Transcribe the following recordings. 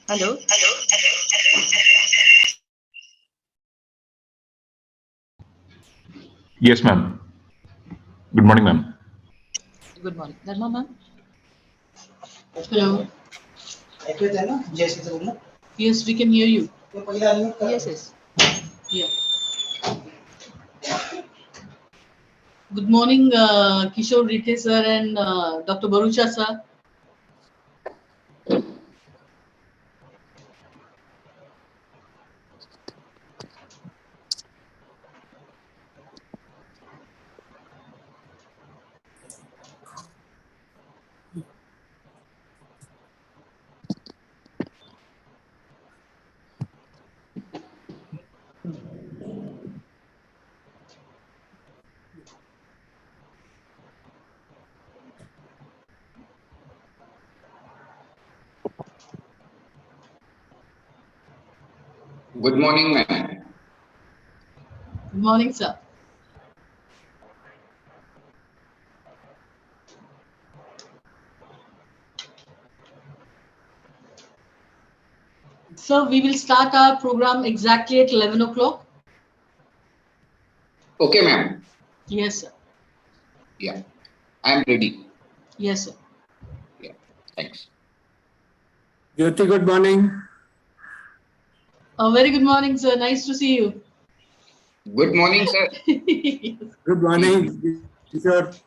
Hello. Yes, ma'am. Good morning, ma'am. Good morning. Dharma, ma'am. Hello. Yes, we can hear you. Yes, yes. Yeah. Good morning, Kishore Rite sir and Dr. Barucha sir. Good morning, ma'am. Good morning, sir. Sir, we will start our program exactly at 11 o'clock. Okay, ma'am. Yes, sir. Yeah, I am ready. Yes, sir. Yeah, thanks. Jyoti, good morning. Very good morning, sir. Nice to see you. Good morning, sir. Good morning, Kishore.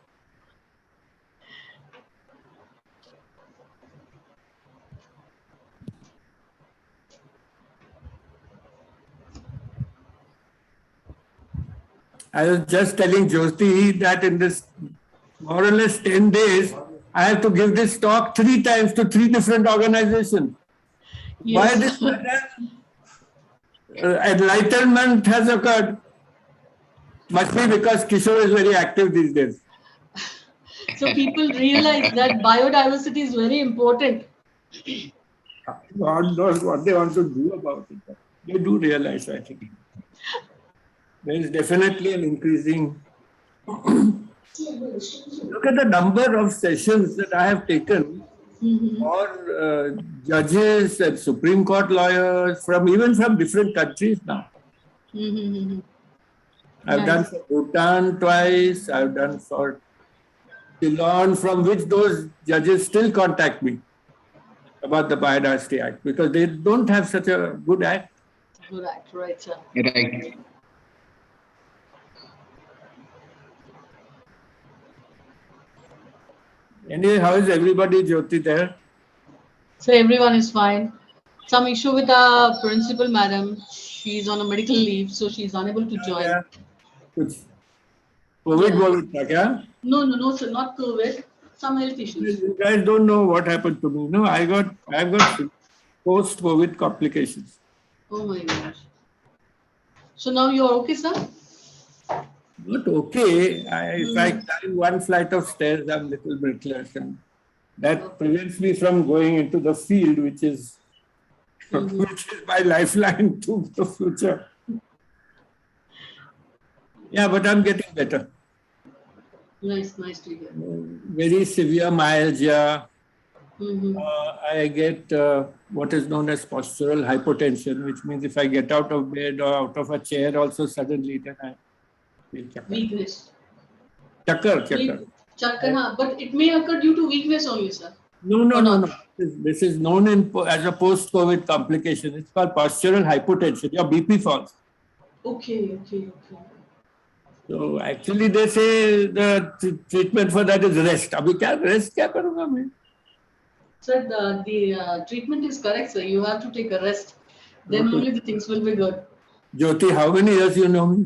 I was just telling Jyoti that in this more or less 10 days, I have to give this talk 3 times to 3 different organizations. Yes, Why this enlightenment has occurred? Must be because Kishore is very active these days. So people realize that biodiversity is very important. God knows what they want to do about it. They do realize, I think. There is definitely an increasing. Look at the number of sessions that I have taken for judges and Supreme Court lawyers even from different countries now. I've done for Bhutan twice. I've done for Ceylon, from which those judges still contact me about the Biodiversity Act because they don't have such a good act. Good act, right, sir. Right. Anyway, how is everybody, Jyoti, there? So everyone is fine. Some issue with our principal, madam. She's on a medical leave, so she's unable to join. Yeah. COVID, yeah. No, sir, not COVID. Some health issues. You guys don't know what happened to me. No, I've got post-COVID complications. Oh my gosh. So now you're okay, sir? Not okay. If I Mhm. climb one flight of stairs, I'm little breathless, and that Okay. prevents me from going into the field, which is Mhm. which is my lifeline to the future. Yeah, but I'm getting better. Nice to hear. Very severe myalgia. Mhm. I get what is known as postural hypotension, which means if I get out of bed or out of a chair also suddenly, then I feel chakkar. Weakness. Chakkar. Chakkar, huh? But it may occur due to weakness only, sir. Or No. not? This is known as a post-COVID complication. It's called postural hypotension. Your BP falls. Okay. So actually they say the treatment for that is rest. Abhi kya rest kya karunga main? Sir, the treatment is correct, sir. You have to take a rest. Then only the things will be good. Jyoti, how many years you know me?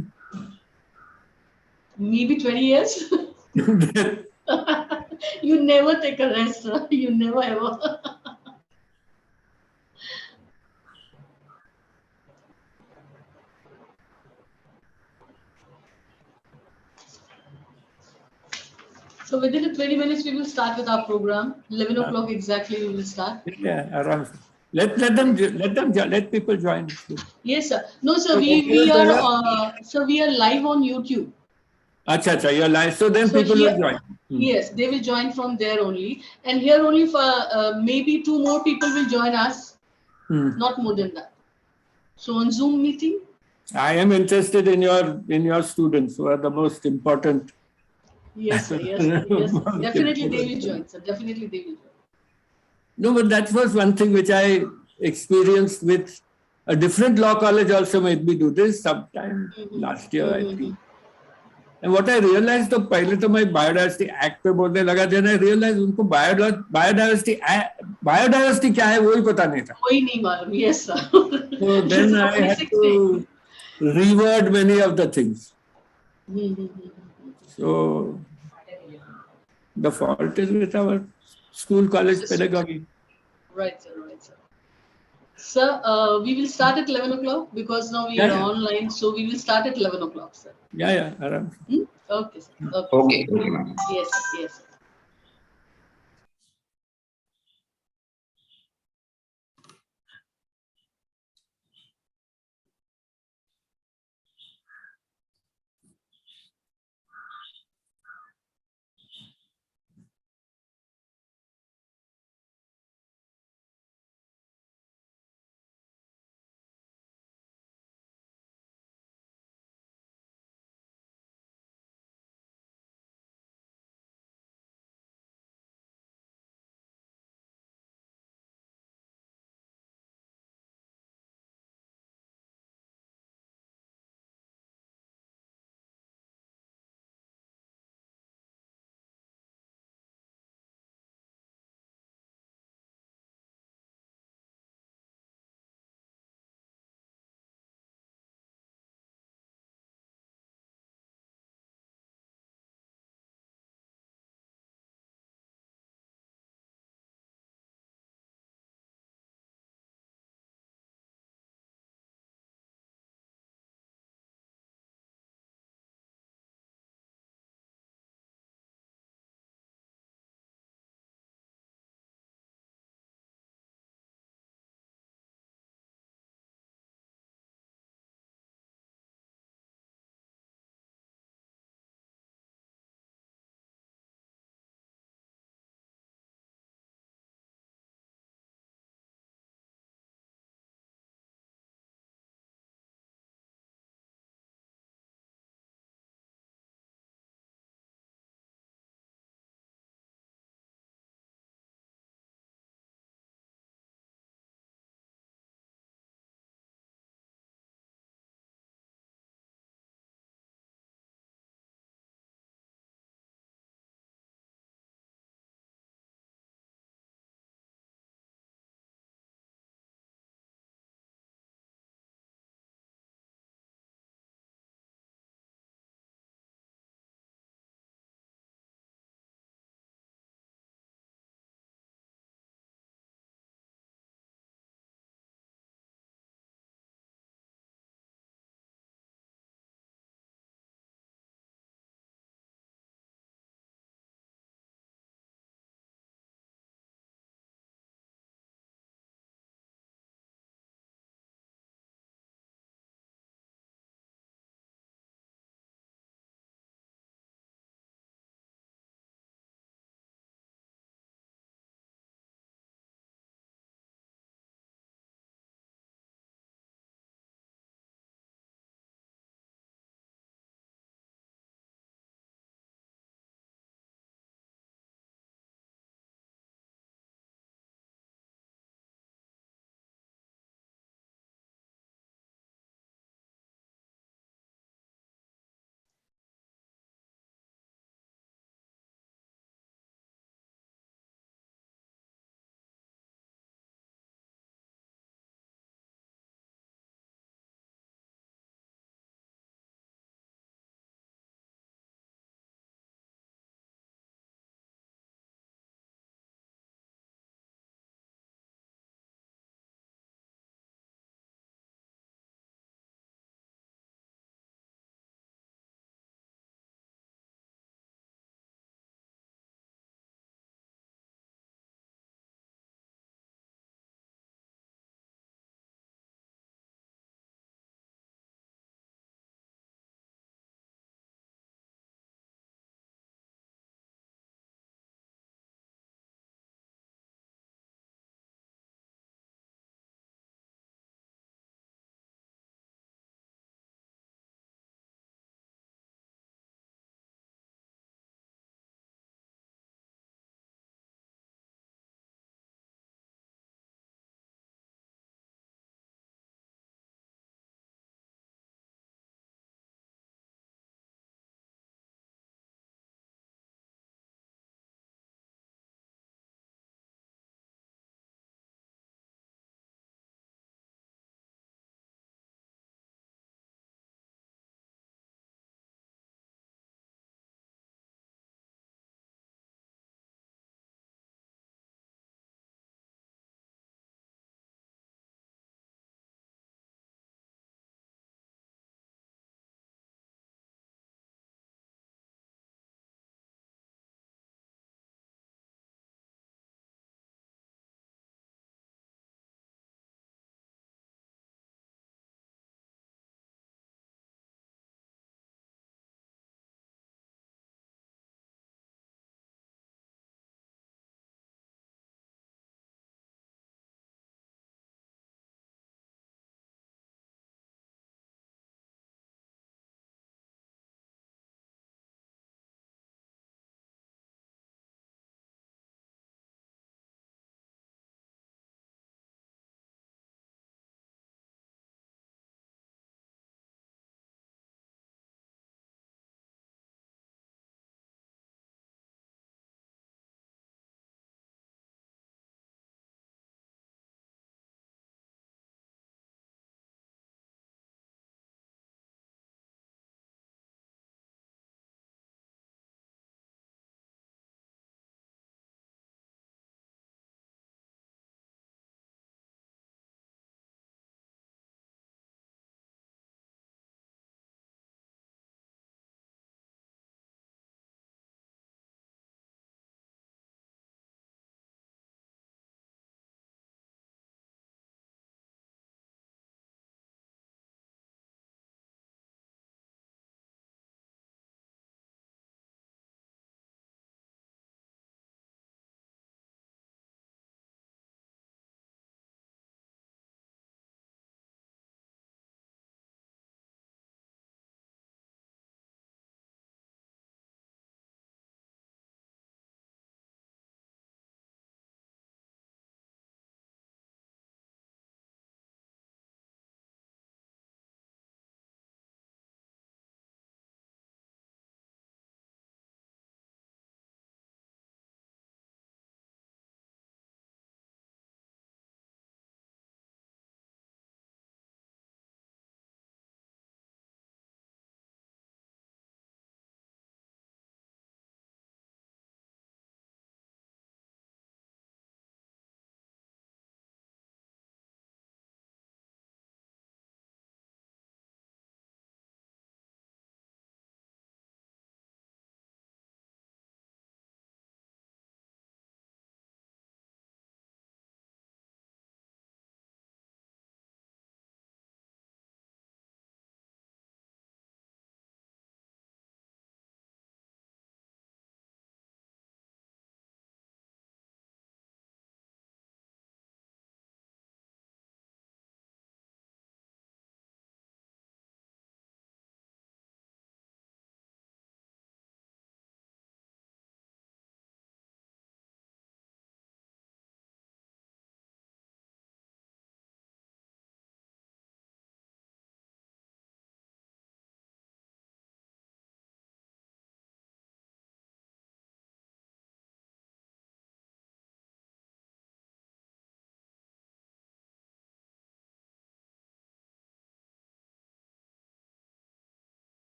Maybe 20 years. You never take a rest, sir. You never ever. So within the 20 minutes, we will start with our program. 11 o'clock exactly, we will start. Yeah, aram se. Let people join. Yes, sir. No, sir. So We are live on YouTube. Acha, you're live. So then So people will here, join. yes, they will join from there only, and here only for maybe 2 more people will join us. Not more than that. So on Zoom meeting. I am interested in your students who are the most important. Yes, sir. Definitely they will join, sir. Definitely they will join. No, but that was one thing which I experienced with a different law college also made me do this sometime last year, I think. And what I realized, तो पहले तो मैं biodiversity act पे बोलने लगा, then I realized उनको biodiversity क्या है वो ही पता नहीं था. कोई नहीं मालूम. Yes, sir. So then I had to reword many of the things. So the fault is with our school college pedagogy. Right, sir. Sir, we will start at 11 o'clock because now we are online. So we will start at 11 o'clock, sir. Yeah, aram. Okay, sir. Okay, ma'am. Yes.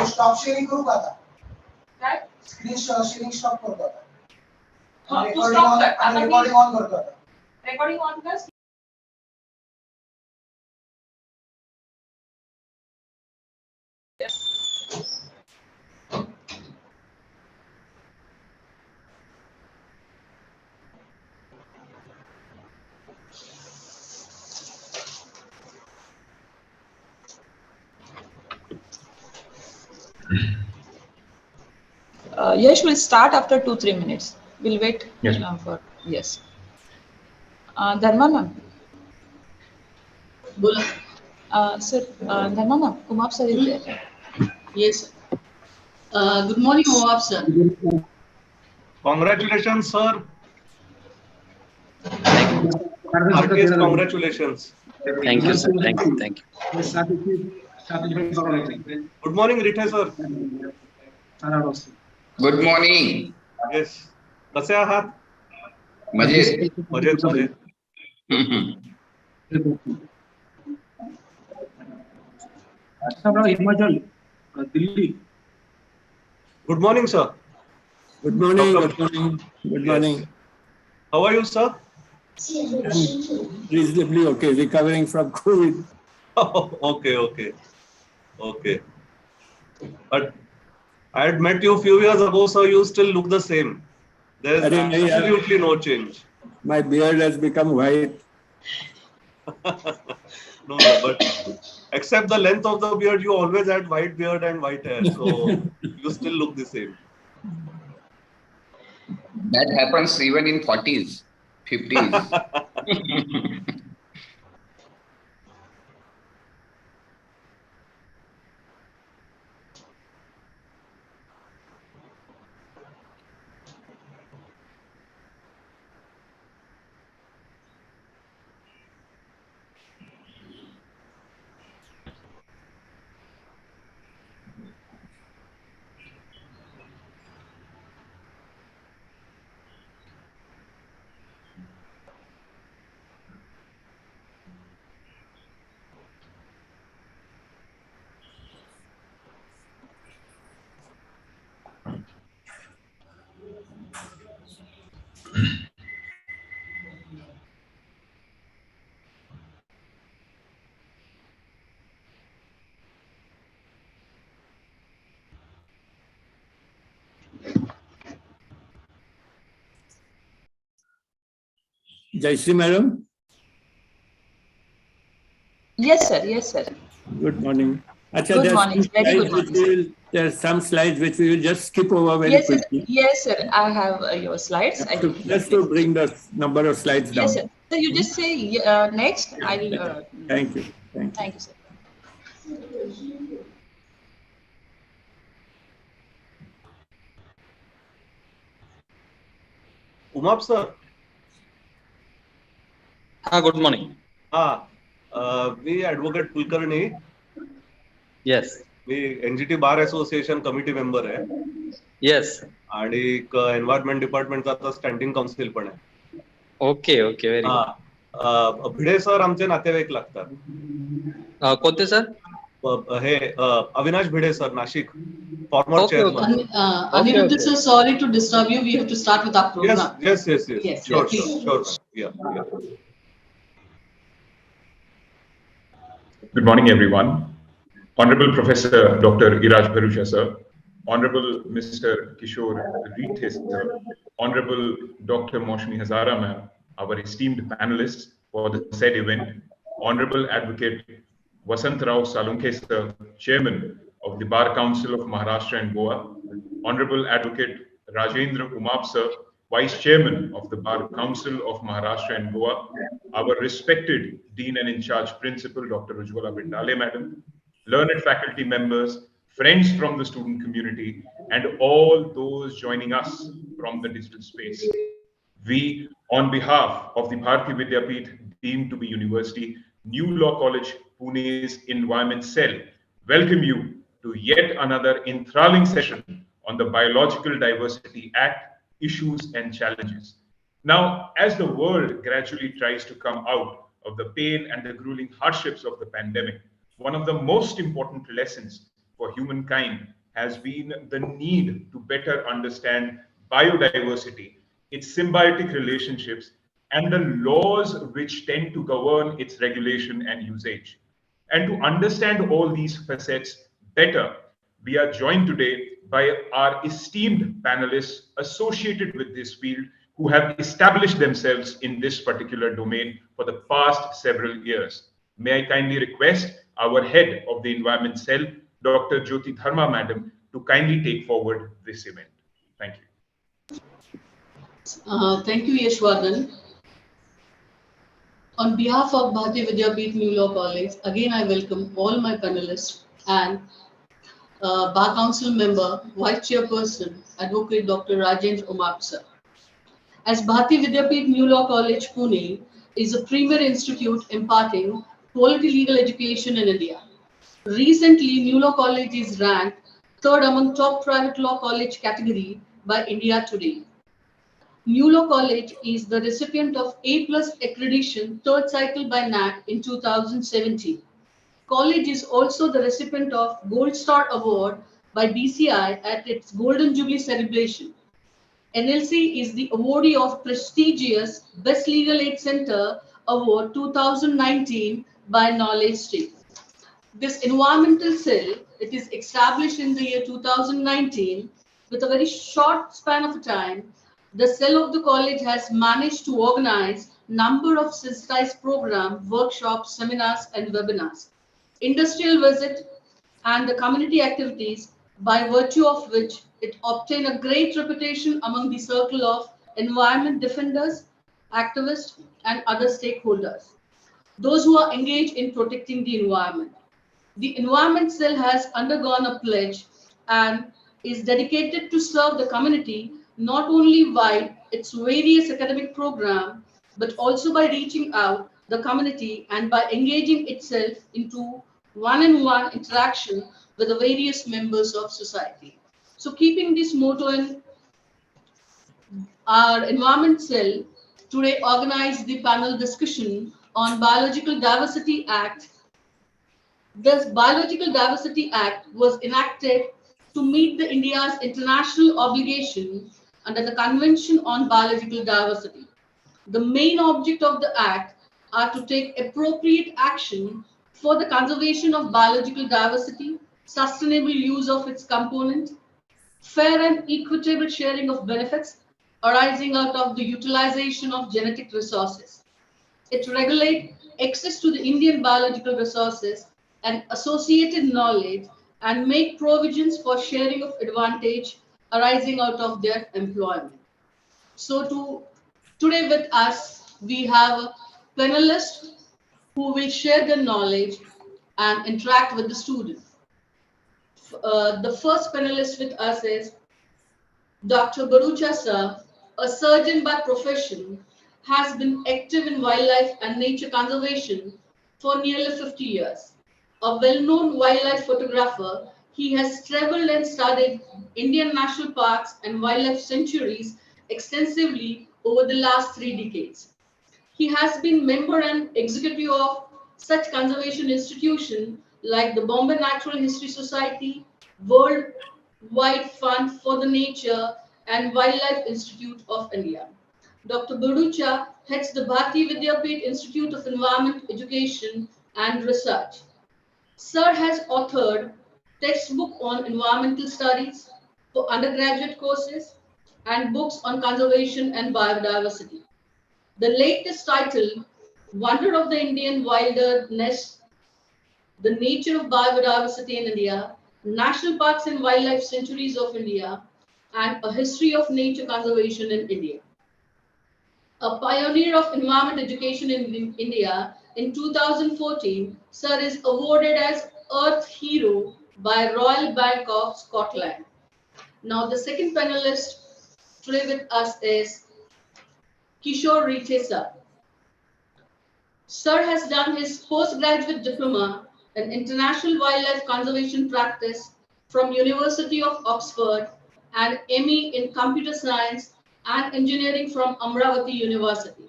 Stop sharing करू का आता? काय screen sharing stop करतो आता. Recording on करतो आता. Recording on कर. Yash will start after 2-3 minutes. We'll wait Yes. for yes. Dharma ma'am. Bola. Sir, Dharma ma'am, Kumar sir is there. Yes. Good morning, Moab sir. Congratulations, sir. Heartiest congratulations. Thank you, sir. Thank you. Thank you. Good morning, Rita sir. Good morning. Yes. कसे आहात? मजेत. मजेत मजेत. Himachal Delhi. Good morning, sir. Good morning. Welcome. Good morning. Good Yes. morning. How are you, sir? Reasonably okay. Recovering from COVID. Okay. But I had met you a few years ago, sir. You still look the same. There is absolutely no change. My beard has become white. No, but except the length of the beard, you always had white beard and white hair. So you still look the same. That happens even in 40s, 50s. Jayashree madam. Yes, sir. Yes, sir. Good morning. Achha, Good morning. Very good morning. There are some slides which we will just skip over very Yes, sir. quickly. Yes, sir. I have your slides. Just to bring the number of slides down. Yes, sir. So you just say next. I'll. Thank you. Thank you, sir. Umab sir. Good morning. We Advocate Kulkarni. Yes. We NGT Bar Association committee member आहे. Yes. आणि एक environment डिपार्टमेंटचा standing counsel पण आहे. Okay very good. Bhide sir आमचे नातेवाईक लागतात. कोणते sir? हे Avinash Bhide sir, Nashik, former chairman. Aniruddha sir, sorry to disturb you. We have to start with our program. Yes. Sure. Yeah. Good morning, everyone. Honorable Professor Dr. Iraj Bharusha, sir. Honorable Mr. Kishore Rithe, sir. Honorable Dr. Moshmi Hazara, ma'am, our esteemed panelists for the said event. Honorable Advocate Vasant Rao Salunke, sir, Chairman of the Bar Council of Maharashtra and Goa. Honorable Advocate Rajendra Umab, sir, Vice Chairman of the Bar Council of Maharashtra and Goa. Our respected Dean and in charge Principal Dr. Ujwala Bindale, madam. Learned faculty members, friends from the student community, and all those joining us from the digital space. We, on behalf of the Bharati Vidyapeeth deemed to be University, New Law College, Pune's Environment Cell, welcome you to yet another enthralling session on the Biological Diversity Act, issues and challenges. Now, as the world gradually tries to come out of the pain and the grueling hardships of the pandemic, one of the most important lessons for humankind has been the need to better understand biodiversity, its symbiotic relationships, and the laws which tend to govern its regulation and usage. And to understand all these facets better, we are joined today by our esteemed panelists associated with this field who have established themselves in this particular domain for the past several years. May I kindly request our head of the Environment Cell, Dr. Jyoti Dharma Madam, to kindly take forward this event. Thank you. Thank you, Yashwardhan. On behalf of Bharatiya Vidyapeeth New Law College, again I welcome all my panelists and Bar Council member, Vice Chairperson, Advocate Dr. Rajendra Umap sir. As Bharatiya Vidyapeeth New Law College, Pune is a premier institute imparting quality legal education in India. Recently, New Law College is ranked third among top private law college category by India Today. New Law College is the recipient of A+ accreditation third cycle by NAC in 2017. College is also the recipient of Gold Star Award by BCI at its Golden Jubilee celebration. NLC is the awardee of prestigious Best Legal Aid Center Award 2019 by Knowledge State. This environmental cell, it is established in the year 2019 with a very short span of time. The cell of the college has managed to organize number of sensitized programs, workshops, seminars, and webinars, industrial visit, and the community activities, by virtue of which it obtained a great reputation among the circle of environment defenders, activists, and other stakeholders, those who are engaged in protecting the environment. The Environment Cell has undergone a pledge and is dedicated to serve the community not only by its various academic programs, but also by reaching out the community and by engaging itself into one-on-one interaction with the various members of society. So keeping this motto in, our Environment Cell today organized the panel discussion on Biological Diversity Act. The Biological Diversity Act was enacted to meet the India's international obligation under the Convention on Biological Diversity. The main object of the Act are to take appropriate action for the conservation of biological diversity, sustainable use of its component, fair and equitable sharing of benefits arising out of the utilization of genetic resources. It regulates access to the Indian biological resources and associated knowledge and make provisions for sharing of advantage arising out of their employment. So today with us, we have panelists who will share their knowledge and interact with the students. The first panelist with us is Dr. Bharucha sir, a surgeon by profession, has been active in wildlife and nature conservation for nearly 50 years. A well-known wildlife photographer, he has traveled and studied Indian national parks and wildlife sanctuaries extensively over the last 3 decades. He has been member and executive of such conservation institutions like the Bombay Natural History Society, Worldwide Fund for the Nature, and Wildlife Institute of India. Dr. Bharucha heads the Bharatiya Vidyapeeth Institute of Environment Education and Research. Sir has authored textbook on environmental studies for undergraduate courses and books on conservation and biodiversity. The latest title, Wonder of the Indian Wilderness, The Nature of Biodiversity in India, National Parks and Wildlife Sanctuaries of India, and A History of Nature Conservation in India. A pioneer of environment education in India, in 2014, Sir is awarded as Earth Hero by Royal Bank of Scotland. Now the second panelist today with us is Kishore Rithe sir. Sir has done his postgraduate diploma in International Wildlife Conservation Practice from University of Oxford and ME in Computer Science and Engineering from Amravati University.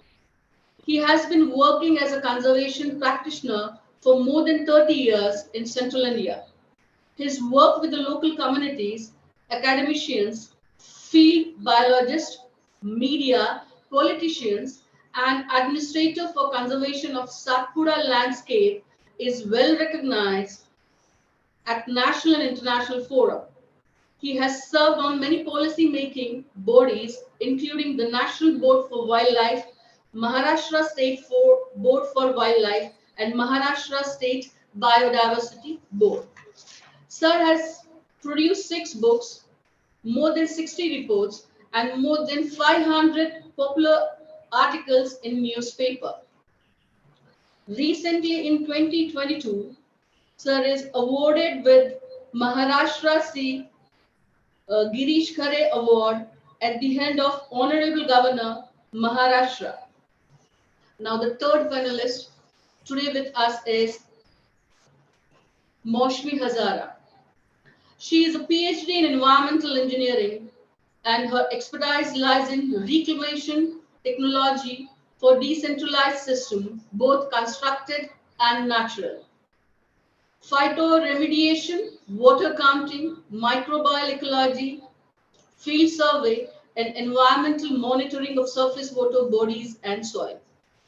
He has been working as a conservation practitioner for more than 30 years in Central India. His work with the local communities, academicians, field biologists, media, politicians, and administrator for conservation of Satpura landscape is well recognized at national and international fora. He has served on many policy-making bodies, including the National Board for Wildlife, Maharashtra State Board for Wildlife, and Maharashtra State Biodiversity Board. Sir has produced 6 books, more than 60 reports, and more than 500 popular articles in newspaper. Recently, in 2022, Sir is awarded with Maharashtra C. Girish Khare Award at the hand of Honorable Governor, Maharashtra. Now the third panelist today with us is Moshmi Hazara. She is a PhD in environmental engineering and her expertise lies in reclamation technology for decentralized systems, both constructed and natural. Phytoremediation, water counting, microbial ecology, field survey, and environmental monitoring of surface water bodies and soil.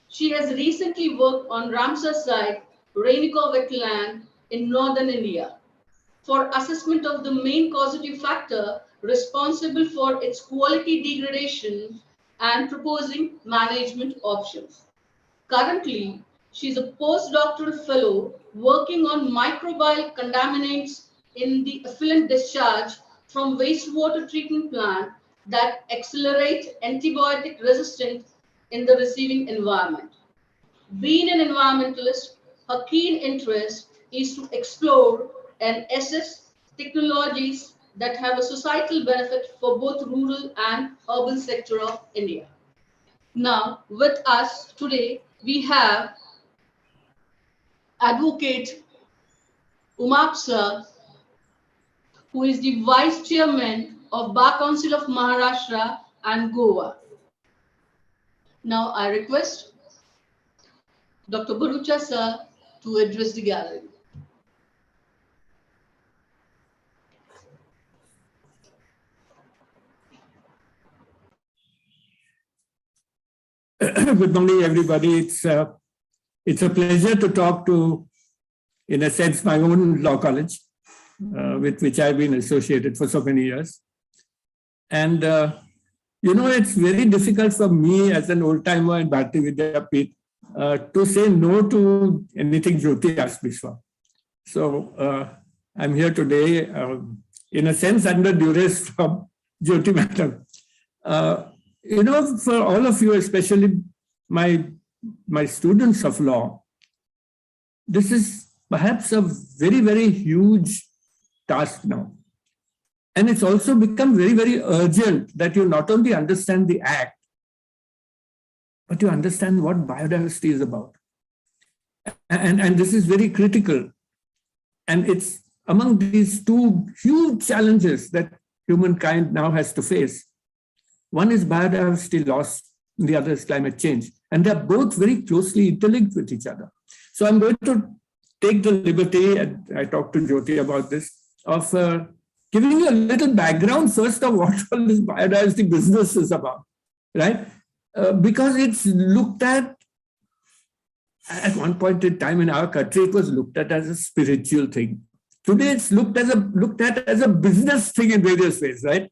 She has recently worked on Ramsar site, Rainica wetland in northern India, for assessment of the main causative factor responsible for its quality degradation and proposing management options. Currently, she is a postdoctoral fellow working on microbial contaminants in the effluent discharge from wastewater treatment plant that accelerate antibiotic resistance in the receiving environment. Being an environmentalist, her keen interest is to explore and assess technologies that have a societal benefit for both rural and urban sector of India. Now, with us today, we have Advocate Umapsa, who is the Vice Chairman of Bar Council of Maharashtra and Goa. Now, I request Dr. Bharucha sir to address the gallery. Good morning, everybody. It's a pleasure to talk to, in a sense, my own law college, with which I've been associated for so many years. And, it's very difficult for me as an old-timer in Bharati Vidyapith to say no to anything Jyoti asked me for. So I'm here today, in a sense, under duress from Jyoti madam. For all of you, especially my students of law, this is perhaps a very, very huge task now. And it's also become very, very urgent that you not only understand the Act, but you understand what biodiversity is about. And this is very critical. And it's among these two huge challenges that humankind now has to face. One is biodiversity loss, and the other is climate change. And they're both very closely interlinked with each other. So I'm going to take the liberty, and I talked to Jyoti about this, of giving you a little background first of what all this biodiversity business is about, right? Because it's looked at one point in time in our country, it was looked at as a spiritual thing. Today it's looked at as a business thing in various ways, right?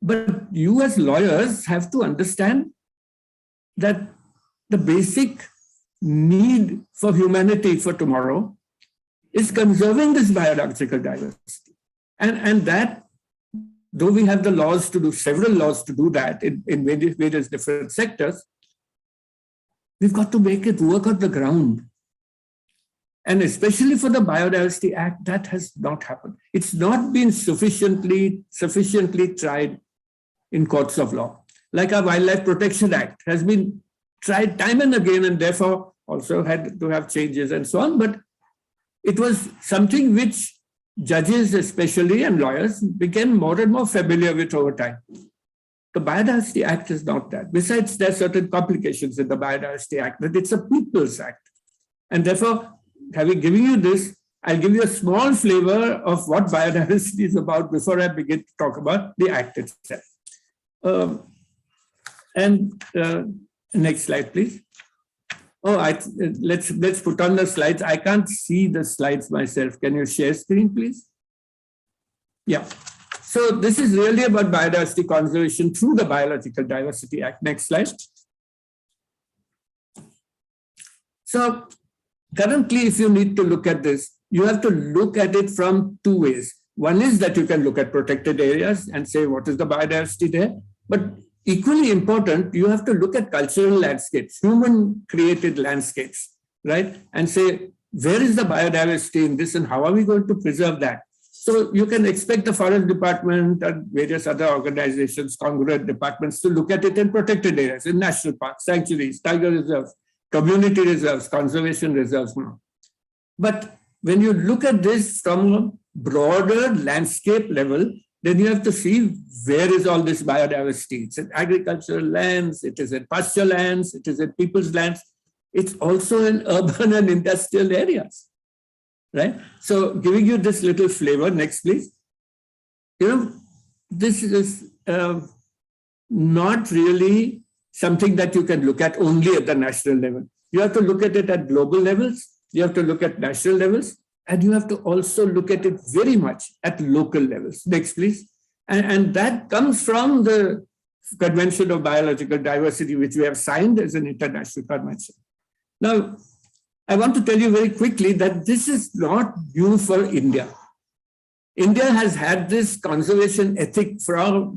But you as lawyers have to understand that the basic need for humanity for tomorrow is conserving this biological diversity. And that, though we have the laws to do, several laws to do that in various different sectors, we've got to make it work on the ground. And especially for the Biodiversity Act, that has not happened. It's not been sufficiently tried in courts of law. Like our Wildlife Protection Act has been tried time and again, and therefore also had to have changes and so on. But it was something which judges especially and lawyers became more and more familiar with over time. The Biodiversity Act is not that. Besides, there are certain complications in the Biodiversity Act, that it's a People's Act. And therefore, having given you this, I'll give you a small flavor of what biodiversity is about before I begin to talk about the act itself. Next slide, please. Oh, let's put on the slides. I can't see the slides myself. Can you share screen, please? Yeah. So this is really about biodiversity conservation through the Biological Diversity Act. Next slide. So currently, if you need to look at this, you have to look at it from two ways. One is that you can look at protected areas and say, what is the biodiversity there? But equally important, you have to look at cultural landscapes, human-created landscapes, right? And say, where is the biodiversity in this and how are we going to preserve that? So you can expect the Forest Department and various other organizations, congruent departments to look at it in protected areas, in national parks, sanctuaries, tiger reserves, community reserves, conservation reserves now. But when you look at this from a broader landscape level, then you have to see where is all this biodiversity. It's in agricultural lands, it is in pasture lands, it is in people's lands. It's also in urban and industrial areas, right? So giving you this little flavor, next please. You know, this is not really something that you can look at only at the national level. You have to look at it at global levels, you have to look at national levels, and you have to also look at it very much at local levels. Next, please. And that comes from the Convention of Biological Diversity, which we have signed as an international convention. Now, I want to tell you very quickly that this is not new for India. India has had this conservation ethic for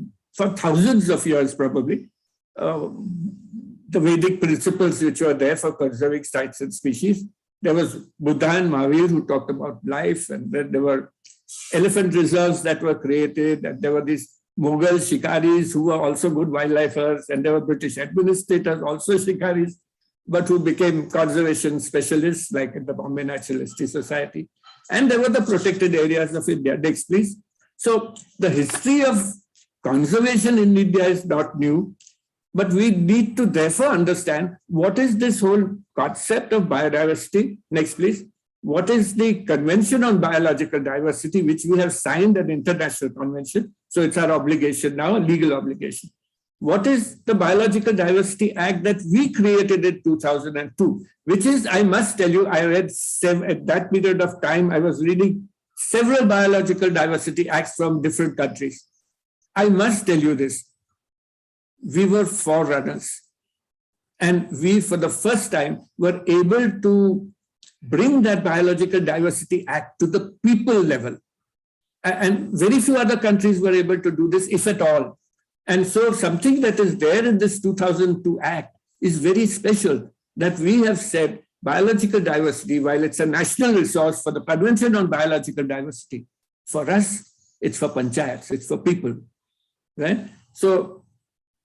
thousands of years, probably. The Vedic principles which were there for conserving sites and species. There was Buddha and Mahavir who talked about life, and then there were elephant reserves that were created, and there were these Mughal shikaris who were also good wildlifers, and there were British administrators, also shikaris, but who became conservation specialists, like in the Bombay Naturalistic Society. And there were the protected areas of India. Next, please. So the history of conservation in India is not new. But we need to therefore understand what is this whole concept of biodiversity. Next, please. What is the Convention on Biological Diversity, which we have signed an international convention. So it's our obligation now, a legal obligation. What is the Biological Diversity Act that we created in 2002, which is, I must tell you, I read at that period of time, I was reading several biological diversity acts from different countries. I must tell you this. We were forerunners, and we, for the first time, were able to bring that Biological Diversity Act to the people level. And very few other countries were able to do this, if at all. And so something that is there in this 2002 Act is very special, that we have said biological diversity, while it's a national resource for the Convention on Biological Diversity, for us, it's for panchayats, it's for people, right? So,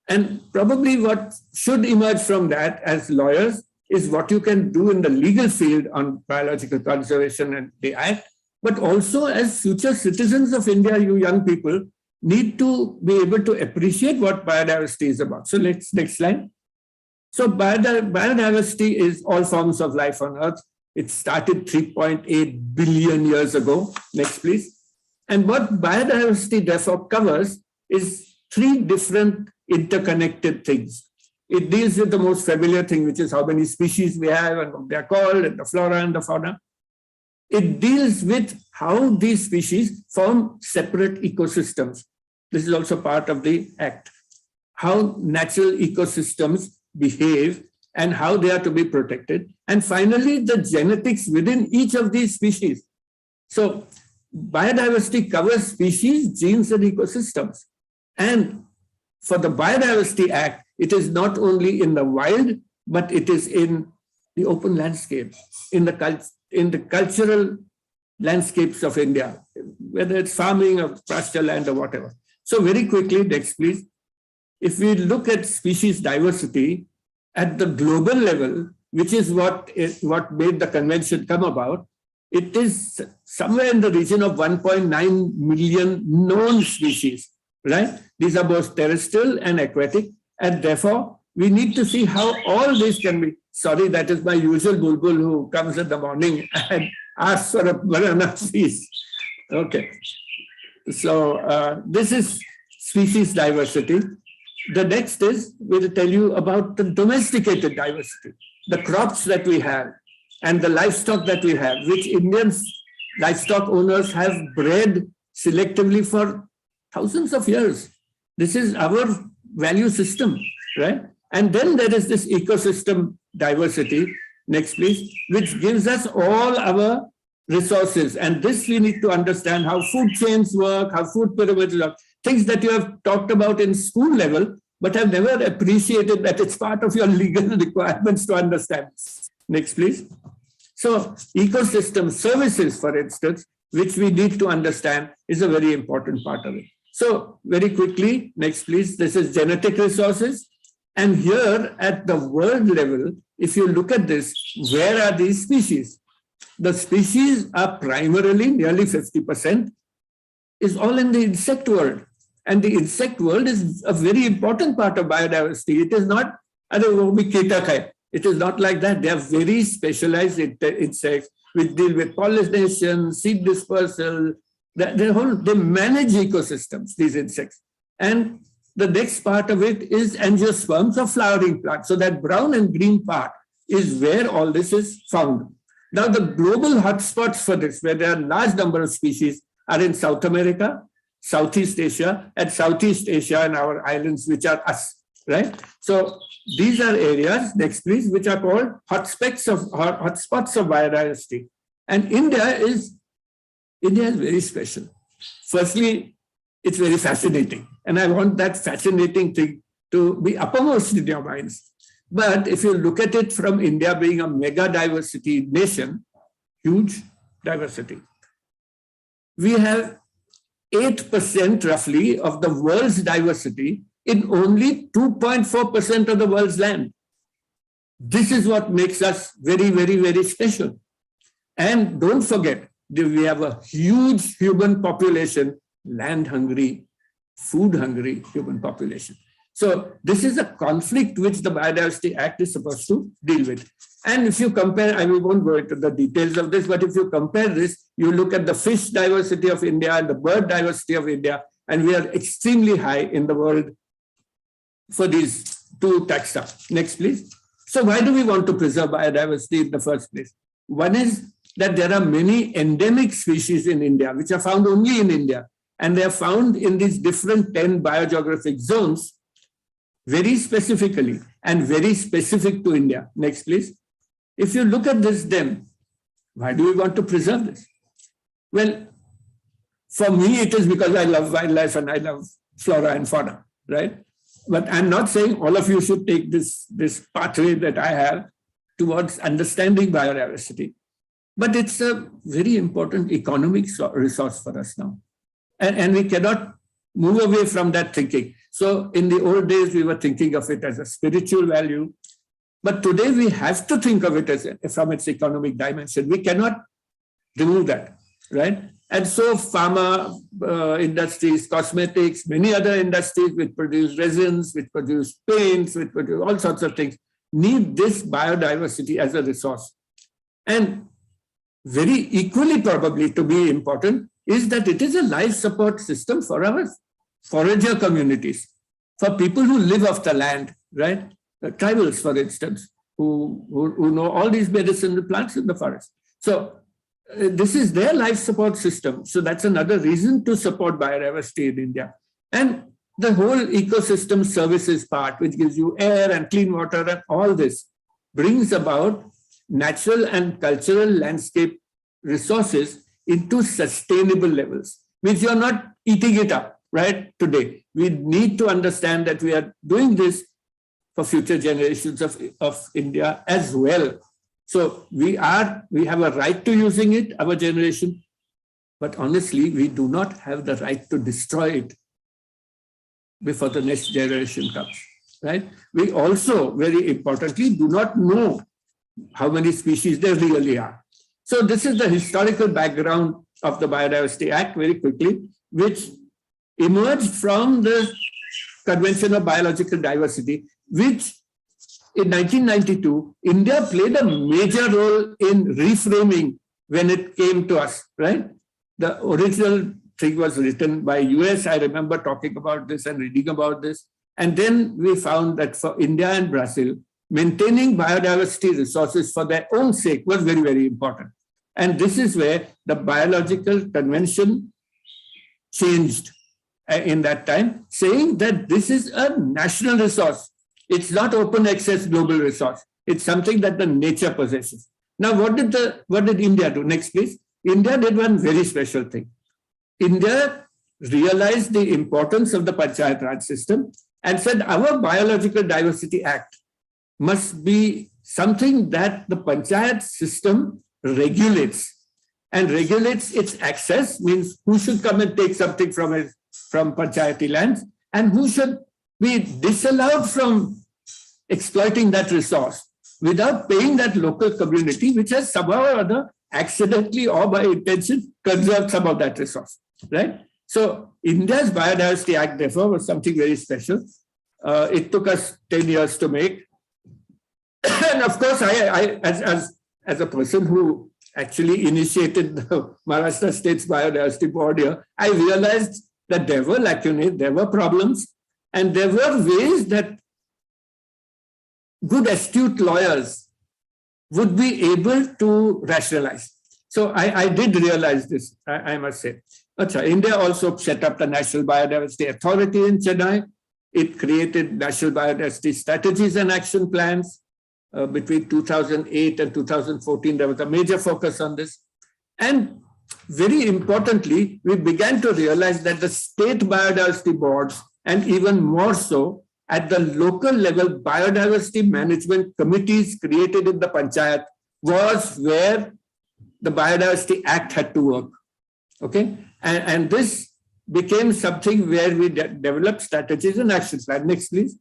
and probably what should emerge from that as lawyers is what you can do in the legal field on biological conservation and the Act, but also as future citizens of India, you young people need to be able to appreciate what biodiversity is about. So next slide. So biodiversity is all forms of life on Earth. It started 3.8 billion years ago. Next, please. And what biodiversity therefore covers is three different interconnected things. It deals with the most familiar thing, which is how many species we have and what they are called, and the flora and the fauna. It deals with how these species form separate ecosystems. This is also part of the Act. How natural ecosystems behave and how they are to be protected. And finally, the genetics within each of these species. So biodiversity covers species, genes, and ecosystems. And for the Biodiversity Act, it is not only in the wild, but it is in the open landscape, in the cultural landscapes of India, whether it's farming or pasture land or whatever. So very quickly, next please. If we look at species diversity at the global level, which is what made the convention come about, it is somewhere in the region of 1.9 million known species, right? These are both terrestrial and aquatic, and therefore we need to see how all this can be. Sorry, that is my usual bulbul who comes in the morning and asks for a banana piece. Okay. So this is species diversity. The next is, we'll tell you about the domesticated diversity, the crops that we have and the livestock that we have, which Indian livestock owners have bred selectively for thousands of years. This is our value system, right? And then there is this ecosystem diversity, next please, which gives us all our resources. And this we need to understand how food chains work, how food pyramids work, things that you have talked about in school level, but have never appreciated that it's part of your legal requirements to understand. Next, please. So ecosystem services, for instance, which we need to understand, is a very important part of it. So very quickly, next, please. This is genetic resources. And here at the world level, if you look at this, where are these species? The species are primarily, nearly 50%, is all in the insect world. And the insect world is a very important part of biodiversity. It is not, it is not like that. They are very specialized insects which deal with pollination, seed dispersal. They manage ecosystems, these insects. And the next part of it is angiosperms or flowering plants. So that brown and green part is where all this is found. Now, the global hotspots for this, where there are a large number of species, are in South America, Southeast Asia, and our islands, which are us, right? So these are areas, next please, which are called hotspots of biodiversity. And India is very special. Firstly, it's very fascinating. And I want that fascinating thing to be uppermost in your minds. But if you look at it from India being a mega diversity nation, huge diversity, we have 8% roughly of the world's diversity in only 2.4% of the world's land. This is what makes us very, very, very special. And don't forget, we have a huge human population, land-hungry, food-hungry human population. So this is a conflict which the Biodiversity Act is supposed to deal with. And if you compare, I won't go into the details of this, but if you compare this, you look at the fish diversity of India and the bird diversity of India, and we are extremely high in the world for these two taxa. Next, please. So why do we want to preserve biodiversity in the first place? One is that there are many endemic species in India, which are found only in India. And they are found in these different 10 biogeographic zones, very specifically and very specific to India. Next, please. If you look at this, then why do we want to preserve this? Well, for me, it is because I love wildlife and I love flora and fauna, right? But I'm not saying all of you should take this pathway that I have towards understanding biodiversity. But it's a very important economic resource for us now. And we cannot move away from that thinking. So in the old days, we were thinking of it as a spiritual value. But today, we have to think of it as from its economic dimension. We cannot remove that, right? And so pharma industries, cosmetics, many other industries which produce resins, which produce paints, which produce all sorts of things, need this biodiversity as a resource. And very equally probably to be important is that it is a life support system for our forager communities, for people who live off the land, right? The tribals, for instance, who know all these medicinal plants in the forest. So this is their life support system. So that's another reason to support biodiversity in India. And the whole ecosystem services part, which gives you air and clean water and all this, brings about natural and cultural landscape resources into sustainable levels, means you're not eating it up, right, today. We need to understand that we are doing this for future generations of India as well. So we have a right to using it, our generation, but honestly, we do not have the right to destroy it before the next generation comes, right? We also, very importantly, do not know how many species there really are. So this is the historical background of the Biodiversity Act, very quickly, which emerged from the Convention of Biological Diversity, which in 1992, India played a major role in reframing when it came to us, right? The original thing was written by US. I remember talking about this and reading about this. And then we found that for India and Brazil, maintaining biodiversity resources for their own sake was very, very important. And this is where the biological convention changed in that time, saying that this is a national resource. It's not open access global resource. It's something that the nature possesses. Now, what did India do? Next, please. India did one very special thing. India realized the importance of the Panchayat Raj system and said our Biological Diversity Act must be something that the Panchayat system regulates, and regulates its access, means who should come and take something from Panchayati lands and who should be disallowed from exploiting that resource without paying that local community, which has somehow or other, accidentally or by intention, conserved some of that resource, right? So India's Biodiversity Act, therefore, was something very special. It took us 10 years to make. And of course, I as a person who actually initiated the Maharashtra State's Biodiversity Board here, I realized that there were lacunae, there were problems, and there were ways that good, astute lawyers would be able to rationalize. So I did realize this, I must say. India also set up the National Biodiversity Authority in Chennai. It created national biodiversity strategies and action plans. Between 2008 and 2014, there was a major focus on this. And very importantly, we began to realize that the state biodiversity boards, and even more so at the local level, biodiversity management committees created in the Panchayat, was where the Biodiversity Act had to work. Okay, and this became something where we developed strategies and action plans. Next, please.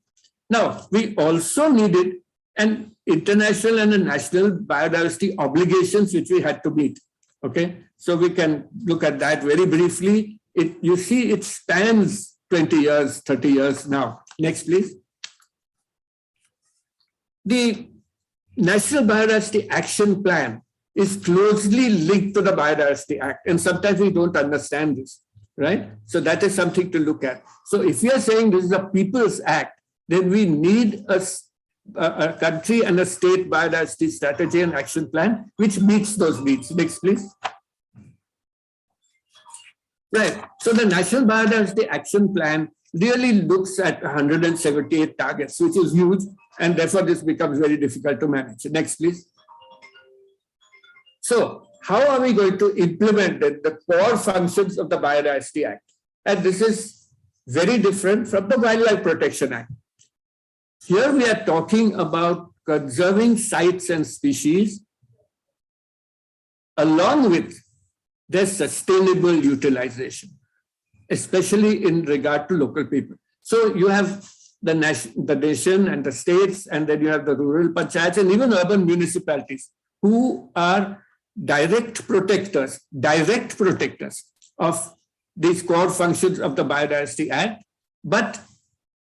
Now, we also needed an international and a national biodiversity obligations which we had to meet. Okay, so we can look at that very briefly. You see, it spans 20 years, 30 years now. Next, please. The National Biodiversity Action Plan is closely linked to the Biodiversity Act, and sometimes we don't understand this, right? So that is something to look at. So if we are saying this is a People's Act, then we need a country and a state biodiversity strategy and action plan which meets those needs. Next, please. Right. So the National Biodiversity Action Plan really looks at 178 targets, which is huge, and therefore this becomes very difficult to manage. Next, please. So how are we going to implement the core functions of the Biodiversity Act? And this is very different from the Wildlife Protection Act. Here we are talking about conserving sites and species along with their sustainable utilization, especially in regard to local people. So you have the nation and the states, and then you have the rural panchayats and even urban municipalities who are direct protectors of these core functions of the Biodiversity Act, but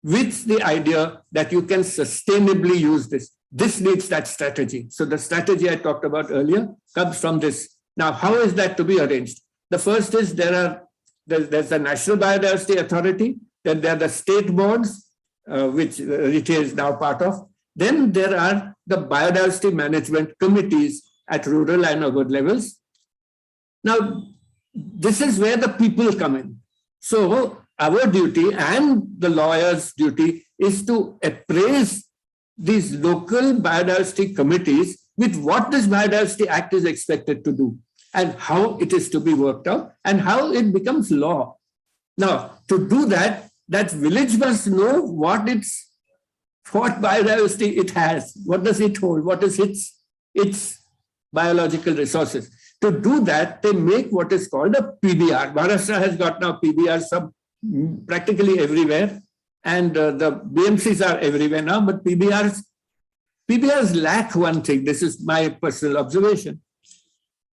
with the idea that you can sustainably use this. This needs that strategy. So the strategy I talked about earlier comes from this. Now, how is that to be arranged? The first is there's the National Biodiversity Authority, then there are the state boards, which Retail is now part of. Then there are the biodiversity management committees at rural and urban levels. Now, this is where the people come in. So our duty and the lawyer's duty is to appraise these local biodiversity committees with what this Biodiversity Act is expected to do and how it is to be worked out and how it becomes law. Now, to do that, that village must know what biodiversity it has, what does it hold, what is its biological resources. To do that, they make what is called a PBR. Maharashtra has got now PBRs practically everywhere, and the BMCs are everywhere now, but PBRs lack one thing. This is my personal observation.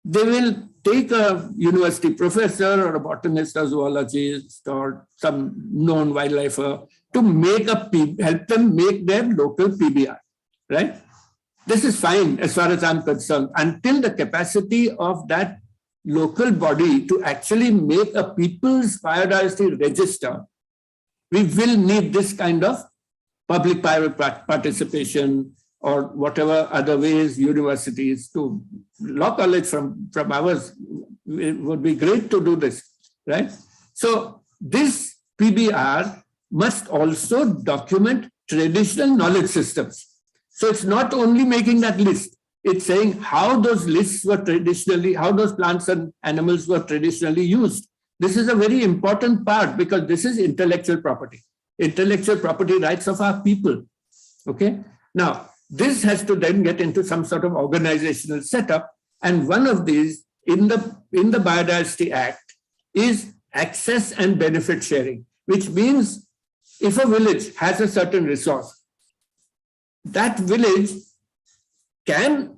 They will take a university professor or a botanist or zoologist or some known wildlifer to make help them make their local PBR, right? This is fine as far as I'm concerned, until the capacity of that local body to actually make a people's biodiversity register. We will need this kind of public-private participation, or whatever other ways universities to law college from ours. It would be great to do this, right? So this PBR must also document traditional knowledge systems. So it's not only making that list, it's saying how those lists were traditionally, how those plants and animals were traditionally used. This is a very important part because this is intellectual property rights of our people. Okay. Now, this has to then get into some sort of organizational setup. And one of these in the Biodiversity Act is access and benefit sharing, which means if a village has a certain resource, that village can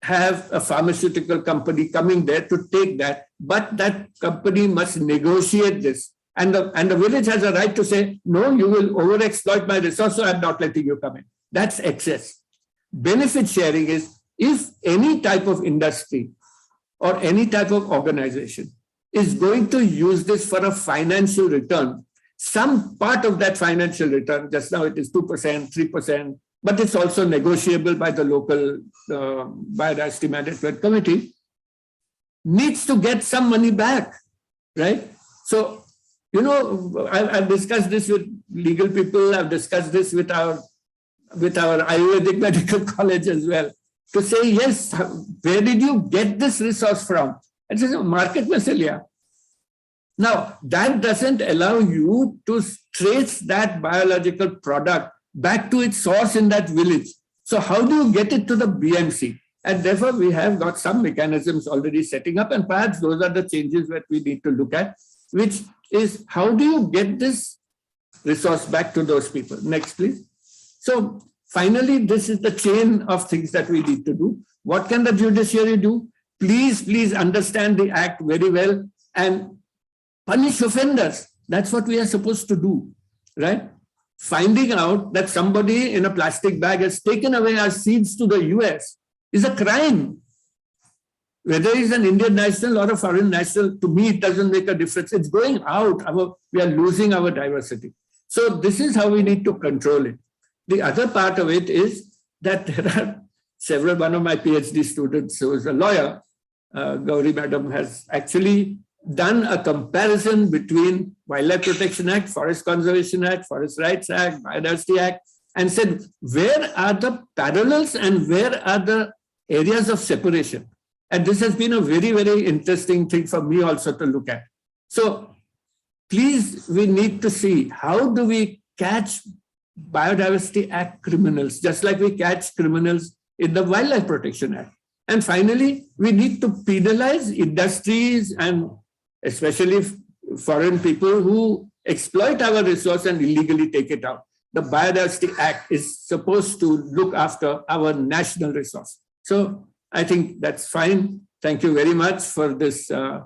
have a pharmaceutical company coming there to take that, but that company must negotiate this. And the village has a right to say, no, you will overexploit my resource, so I'm not letting you come in. That's excess. Benefit sharing is if any type of industry or any type of organization is going to use this for a financial return, some part of that financial return, just now it is 2%, 3%, but it's also negotiable by the local biodiversity management committee, needs to get some money back, right? So, you know, I've discussed this with legal people. I've discussed this with our Ayurvedic Medical College as well, to say, yes, where did you get this resource from? And says, market Masalia. Now, that doesn't allow you to trace that biological product back to its source in that village. So how do you get it to the BMC? And therefore, we have got some mechanisms already setting up, and perhaps those are the changes that we need to look at, which is how do you get this resource back to those people? Next, please. So finally, this is the chain of things that we need to do. What can the judiciary do? Please understand the act very well and punish offenders. That's what we are supposed to do, right? Finding out that somebody in a plastic bag has taken away our seeds to the US is a crime. Whether he's an Indian national or a foreign national, to me, it doesn't make a difference. It's going out. We are losing our diversity. So this is how we need to control it. The other part of it is that there are several, one of my PhD students who is a lawyer, Gauri Madam, has actually done a comparison between Wildlife Protection Act, Forest Conservation Act, Forest Rights Act, Biodiversity Act, and said, where are the parallels and where are the areas of separation? And this has been a very, very interesting thing for me also to look at. So please, we need to see how do we catch Biodiversity Act criminals, just like we catch criminals in the Wildlife Protection Act. And finally, we need to penalize industries and especially foreign people who exploit our resource and illegally take it out. The Biodiversity Act is supposed to look after our national resource. So I think that's fine. Thank you very much for this thing,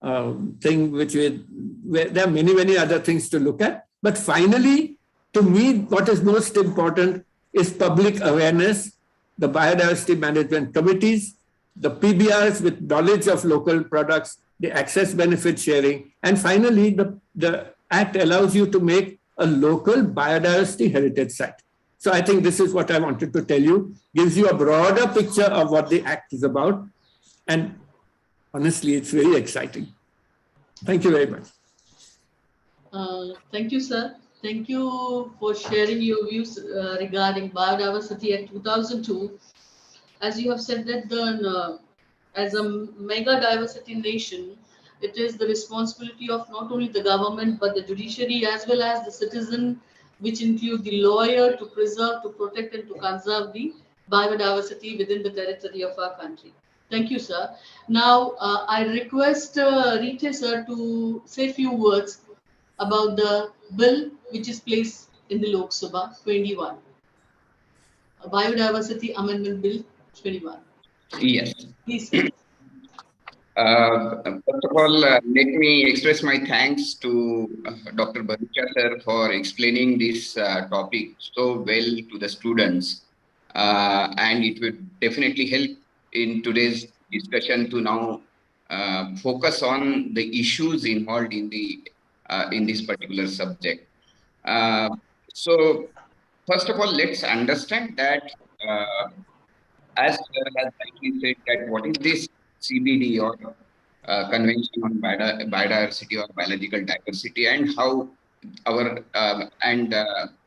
there are many, many other things to look at. But finally, to me, what is most important is public awareness, the biodiversity management committees, the PBRs with knowledge of local products, the access benefit sharing, and finally, the Act allows you to make a local biodiversity heritage site. So I think this is what I wanted to tell you, gives you a broader picture of what the Act is about. And honestly, it's very exciting. Thank you very much. Thank you, sir. Thank you for sharing your views regarding Biodiversity Act 2002. As you have said that as a mega diversity nation, it is the responsibility of not only the government, but the judiciary as well as the citizen, which include the lawyer, to preserve, to protect, and to conserve the biodiversity within the territory of our country. Thank you, sir. Now, I request Rite sir to say a few words about the bill which is placed in the Lok Sabha 21, Biodiversity Amendment Bill 21. Yes. Please, sir. First of all, let me express my thanks to Dr. Bharucha sir for explaining this topic so well to the students. and it would definitely help in today's discussion to now focus on the issues involved in this particular subject. So first of all, let's understand that as Sir has rightly said, that what is this CBD or Convention on Biodiversity or Biological Diversity, and how our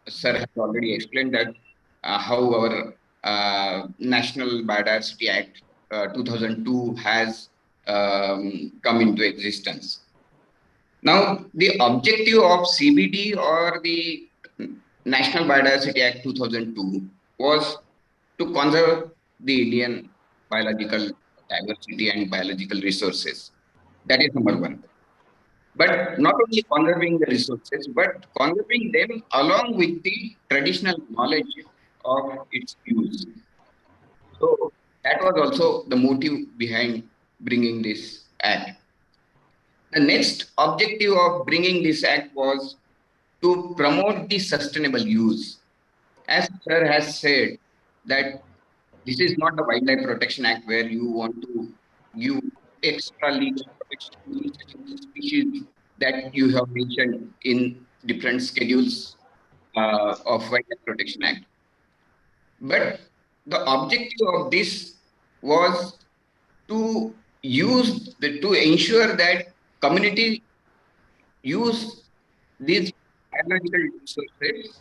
Sir has already explained that how our National Biodiversity Act 2002 has come into existence. Now, the objective of CBD or the National Biodiversity Act 2002 was to conserve the Indian biological diversity and biological resources. That is number one. But not only conserving the resources, but conserving them along with the traditional knowledge of its use. So that was also the motive behind bringing this act. The next objective of bringing this act was to promote the sustainable use. As Sir has said, that this is not the Wildlife Protection Act where you want to give extra legal protection to the species that you have mentioned in different schedules of Wildlife Protection Act. But the objective of this was to ensure that community use these biological resources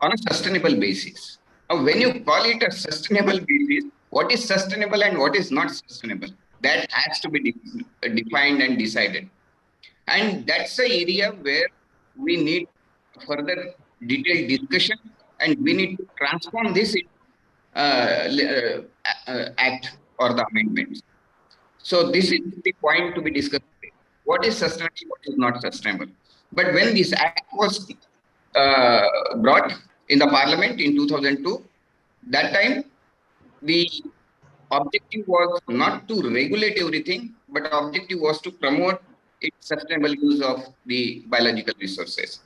on a sustainable basis. Now, when you call it a sustainable basis, what is sustainable and what is not sustainable? That has to be defined and decided. And that's the area where we need further detailed discussion, and we need to transform this into act or the amendments. So this is the point to be discussed. What is sustainable, what is not sustainable? But when this act was brought in the parliament in 2002, that time the objective was not to regulate everything, but objective was to promote its sustainable use of the biological resources.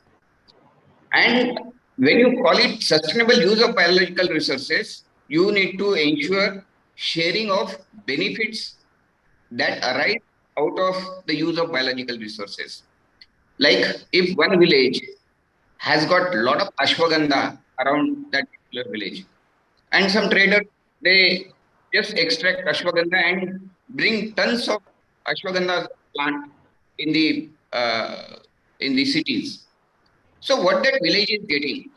And when you call it sustainable use of biological resources, you need to ensure sharing of benefits that arise out of the use of biological resources. Like if one village has got a lot of ashwagandha around that particular village, and some traders, they just extract ashwagandha and bring tons of ashwagandha plant in the cities. So what that village is getting?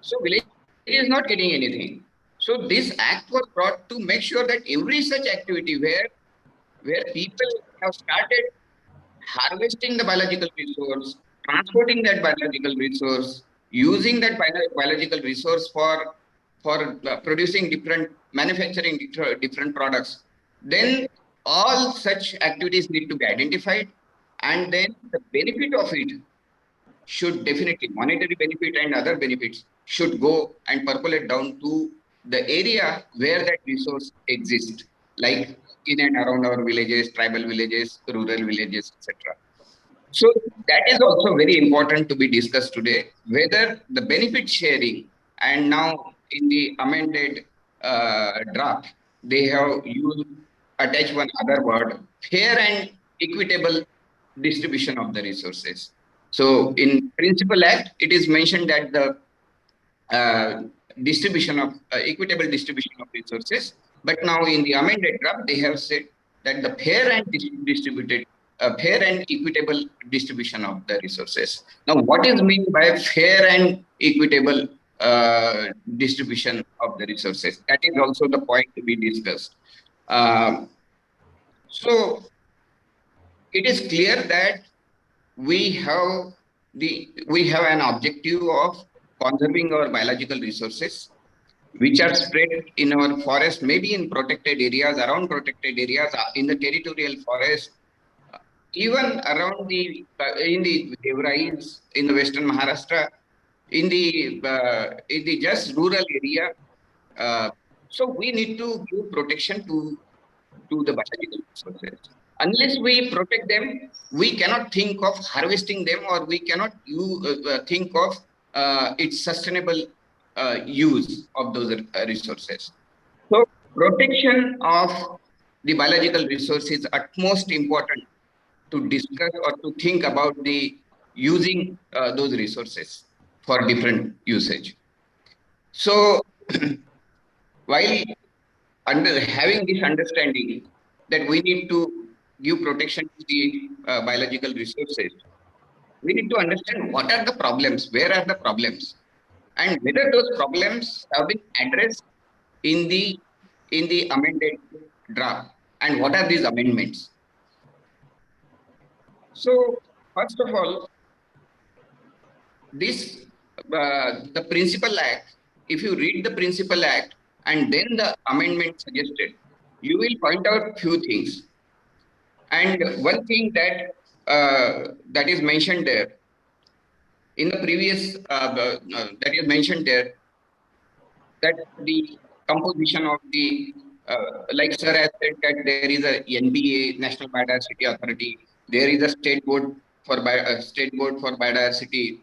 So village is not getting anything. So this act was brought to make sure that every such activity where people have started harvesting the biological resource, transporting that biological resource, using that biological resource for producing manufacturing different products, then all such activities need to be identified, and then the benefit of it should definitely, monetary benefit and other benefits should go and percolate down to the area where that resource exists, like in and around our villages, tribal villages, rural villages, etc. So that is also very important to be discussed today, whether the benefit sharing, and now in the amended draft, they have attached one other word, fair and equitable distribution of the resources. So in Principal Act, it is mentioned that the equitable distribution of resources, but now in the amended draft, they have said that the fair and equitable distribution of the resources. Now, what is meant by fair and equitable distribution of the resources? That is also the point to be discussed. So it is clear that we have an objective of conserving our biological resources, which are spread in our forest, maybe in protected areas, around protected areas, in the territorial forest, even around in the Devrais, in the Western Maharashtra, in the just rural area. So we need to give protection to the biological resources. Unless we protect them, we cannot think of harvesting them, or we cannot think of its sustainable use of those resources. So protection of the biological resource is utmost important to discuss or to think about the using those resources for different usage. So while having this understanding that we need to give protection to the biological resources, we need to understand what are the problems, where are the problems, and whether those problems have been addressed in the amended draft, and what are these amendments. So first of all, this the Principal Act, if you read the Principal Act and then the amendment suggested, you will point out few things. And one thing that that is mentioned there in the previous that is mentioned there, that the composition of the like sir has said that there is a NBA, National Biodiversity Authority, there is a state board for State Biodiversity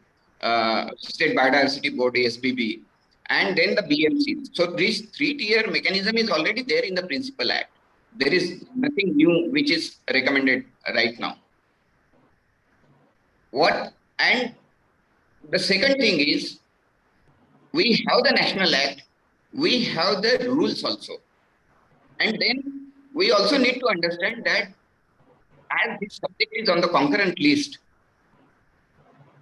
Board, SBB, and then the BMC. So this three-tier mechanism is already there in the Principal Act. There is nothing new which is recommended right now. And the second thing is, we have the National Act, we have the rules also. And then we also need to understand that as this subject is on the concurrent list,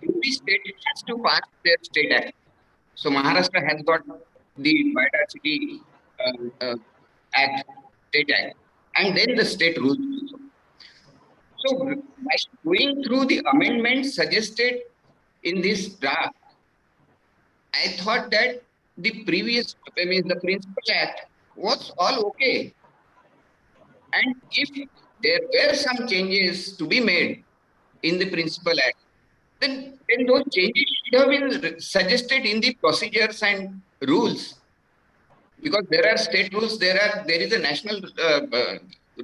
every state has to pass their state act. So Maharashtra has got the Biodiversity Act, State Act, and then the state rules also. So by going through the amendments suggested in this draft, I thought that the previous, the Principal Act was all okay. And if there were some changes to be made in the Principal Act, then those changes should have been suggested in the procedures and rules. Because there are state rules, there is a national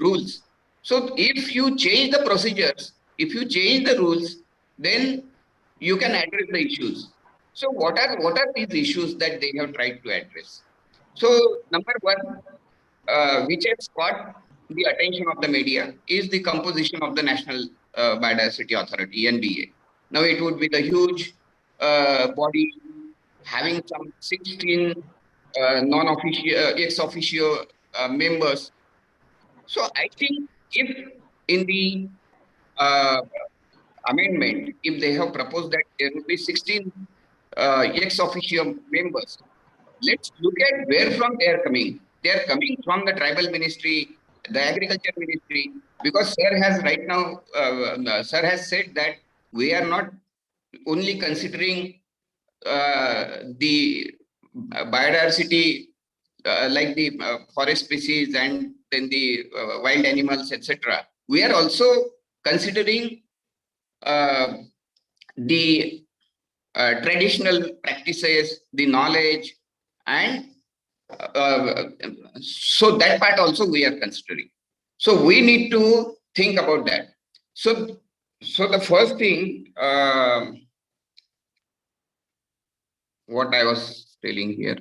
rules. So if you change the procedures, if you change the rules, then you can address the issues. So what are these issues that they have tried to address? So number one, which has caught the attention of the media, is the composition of the National Biodiversity Authority, NBA. Now it would be the huge body having some 16 non-official, ex-officio members. So I think if in the amendment, if they have proposed that there will be 16 ex-officio members, let's look at where from they are coming. They are coming from the tribal ministry, the agriculture ministry, because sir has right now, sir has said that we are not only considering the biodiversity like the forest species and then the wild animals, etc. We are also considering the traditional practices, the knowledge, and so that part also we are considering. So we need to think about that. So the first thing, what I was telling here,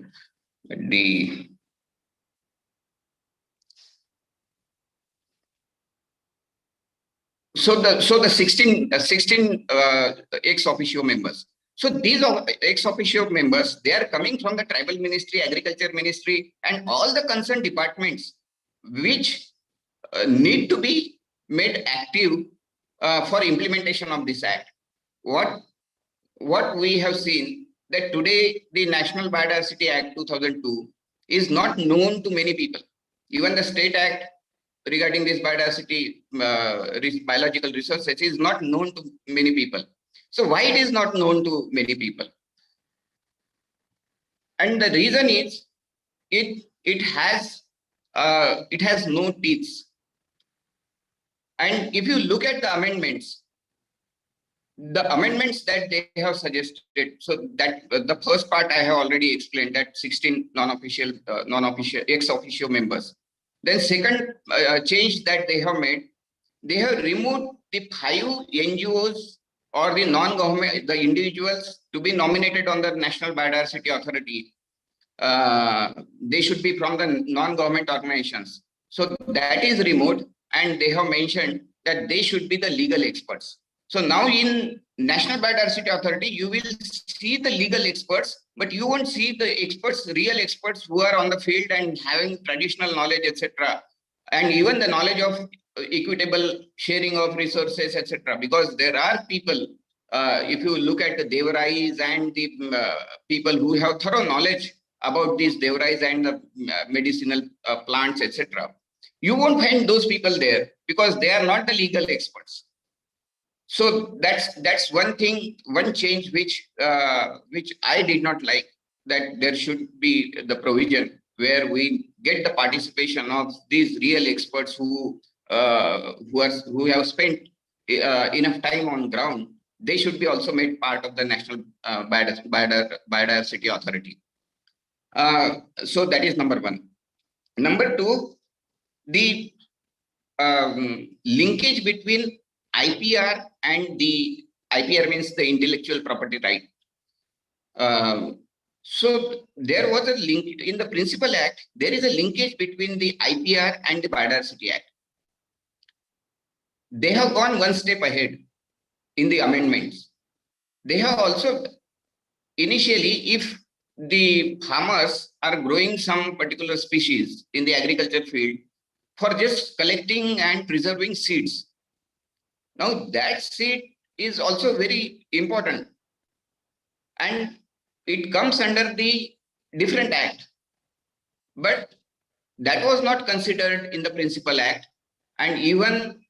so the 16 ex officio members. So these ex officio members, they are coming from the tribal ministry, agriculture ministry, and all the concerned departments, which need to be made active for implementation of this act. What we have seen that today the National Biodiversity Act 2002 is not known to many people. Even the state act regarding this biodiversity, biological resources is not known to many people. So why it is not known to many people? And the reason is it has no teeth. And if you look at the amendments that they have suggested, so that the first part I have already explained, that 16 non-official ex officio members. Then second change that they have made, they have removed the 5 NGOs or the non-government, the individuals to be nominated on the National Biodiversity Authority they should be from the non-government organizations. So that is removed, and they have mentioned that they should be the legal experts. So now in National Biodiversity Authority, you will see the legal experts, but you won't see the experts, real experts who are on the field and having traditional knowledge, etc. And even the knowledge of equitable sharing of resources, etc. Because there are people, if you look at the Devarais and the people who have thorough knowledge about these Devarais and the medicinal plants, etc. You won't find those people there because they are not the legal experts. So that's one thing, one change which I did not like, that there should be the provision where we get the participation of these real experts who have spent enough time on ground. They should be also made part of the National Biodiversity Authority. So that is number one. Number two, the linkage between IPR and the IPR means the intellectual property right. So there was a link in the Principal Act. There is a linkage between the IPR and the Biodiversity Act. They have gone one step ahead in the amendments. They have also initially, if the farmers are growing some particular species in the agriculture field for just collecting and preserving seeds. Now that seed is also very important, and it comes under the different act, but that was not considered in the Principal Act, and even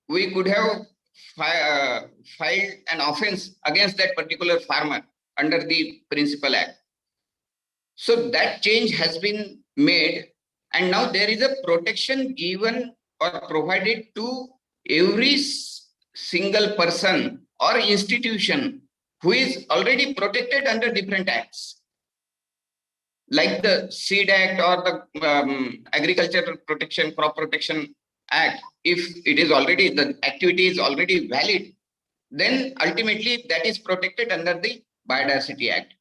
we could have filed an offense against that particular farmer under the Principal Act. So that change has been made, and now there is a protection given or provided to every single person or institution who is already protected under different acts, like the Seed Act or the Agricultural Protection, Crop Protection Act. If it is already, the activity is already valid, then ultimately that is protected under the Biodiversity Act.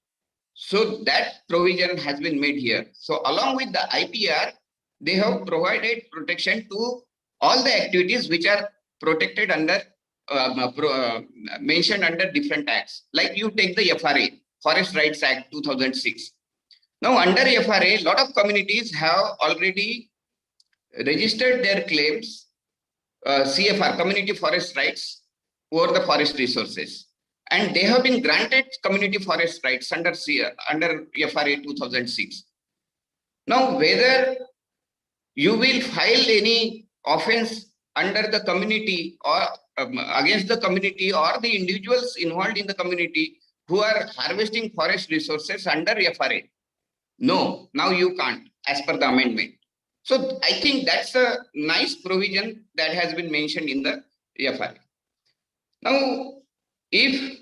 So that provision has been made here. So along with the IPR, they have provided protection to all the activities which are protected under, mentioned under different acts. Like you take the FRA, Forest Rights Act 2006. Now under FRA, a lot of communities have already registered their claims, CFR, Community Forest Rights, over the forest resources. And they have been granted community forest rights under FRA 2006. Now, whether you will file any offense under the community or against the community or the individuals involved in the community who are harvesting forest resources under FRA, no, now you can't, as per the amendment. So I think that's a nice provision that has been mentioned in the FRA. Now, if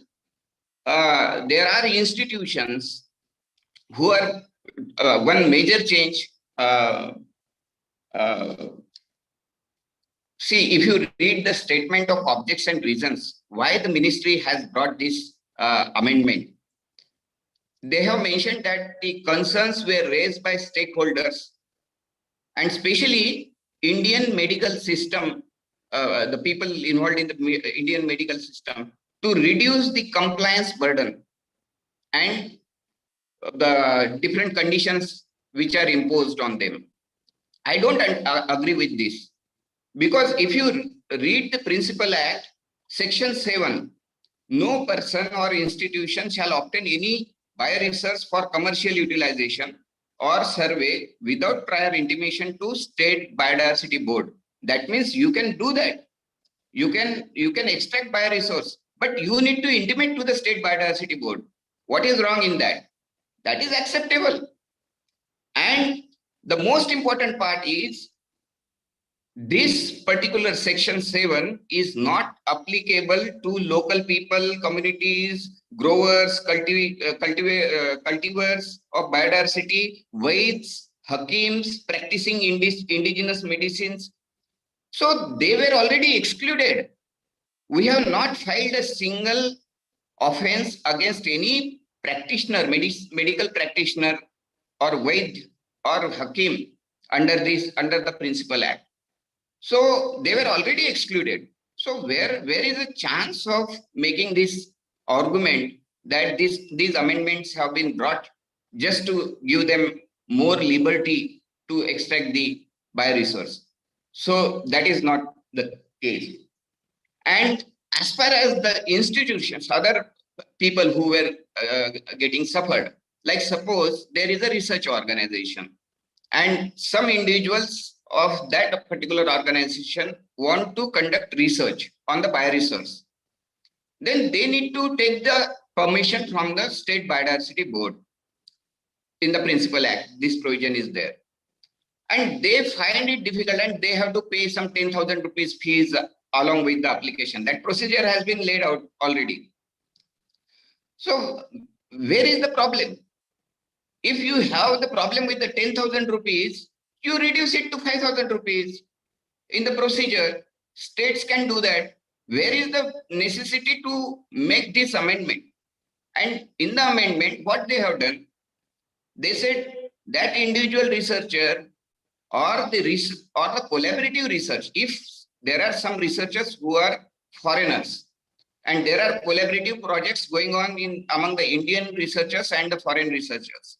there are institutions who are one major change. See, if you read the statement of objects and reasons why the ministry has brought this amendment, they have mentioned that the concerns were raised by stakeholders and especially Indian medical system, the people involved in the Indian medical system, to reduce the compliance burden and the different conditions which are imposed on them. I don't agree with this, because if you read the Principal Act, Section 7, no person or institution shall obtain any bioresource for commercial utilization or survey without prior intimation to State Biodiversity Board. That means you can do that. You can extract bioresource, but you need to intimate to the State Biodiversity Board. What is wrong in that? That is acceptable. And the most important part is this particular Section 7 is not applicable to local people, communities, growers, cultivars of biodiversity, Vaids, Hakims, practicing indigenous medicines. So they were already excluded. We have not filed a single offense against any practitioner, medical practitioner or Vaid or Hakim under the Principal Act. So they were already excluded. So where is a chance of making this argument that these amendments have been brought just to give them more liberty to extract the bioresource? So that is not the case. And as far as the institutions, other people who were getting suffered, like suppose there is a research organization and some individuals of that particular organization want to conduct research on the bioresource, then they need to take the permission from the State Biodiversity Board. In the Principal Act, this provision is there. And they find it difficult and they have to pay some 10,000 rupees fees along with the application. That procedure has been laid out already. So where is the problem? If you have the problem with the 10,000 rupees, you reduce it to 5,000 rupees. In the procedure, states can do that. Where is the necessity to make this amendment? And in the amendment, what they have done, they said that individual researcher or the collaborative research, if there are some researchers who are foreigners and there are collaborative projects going on among the Indian researchers and the foreign researchers.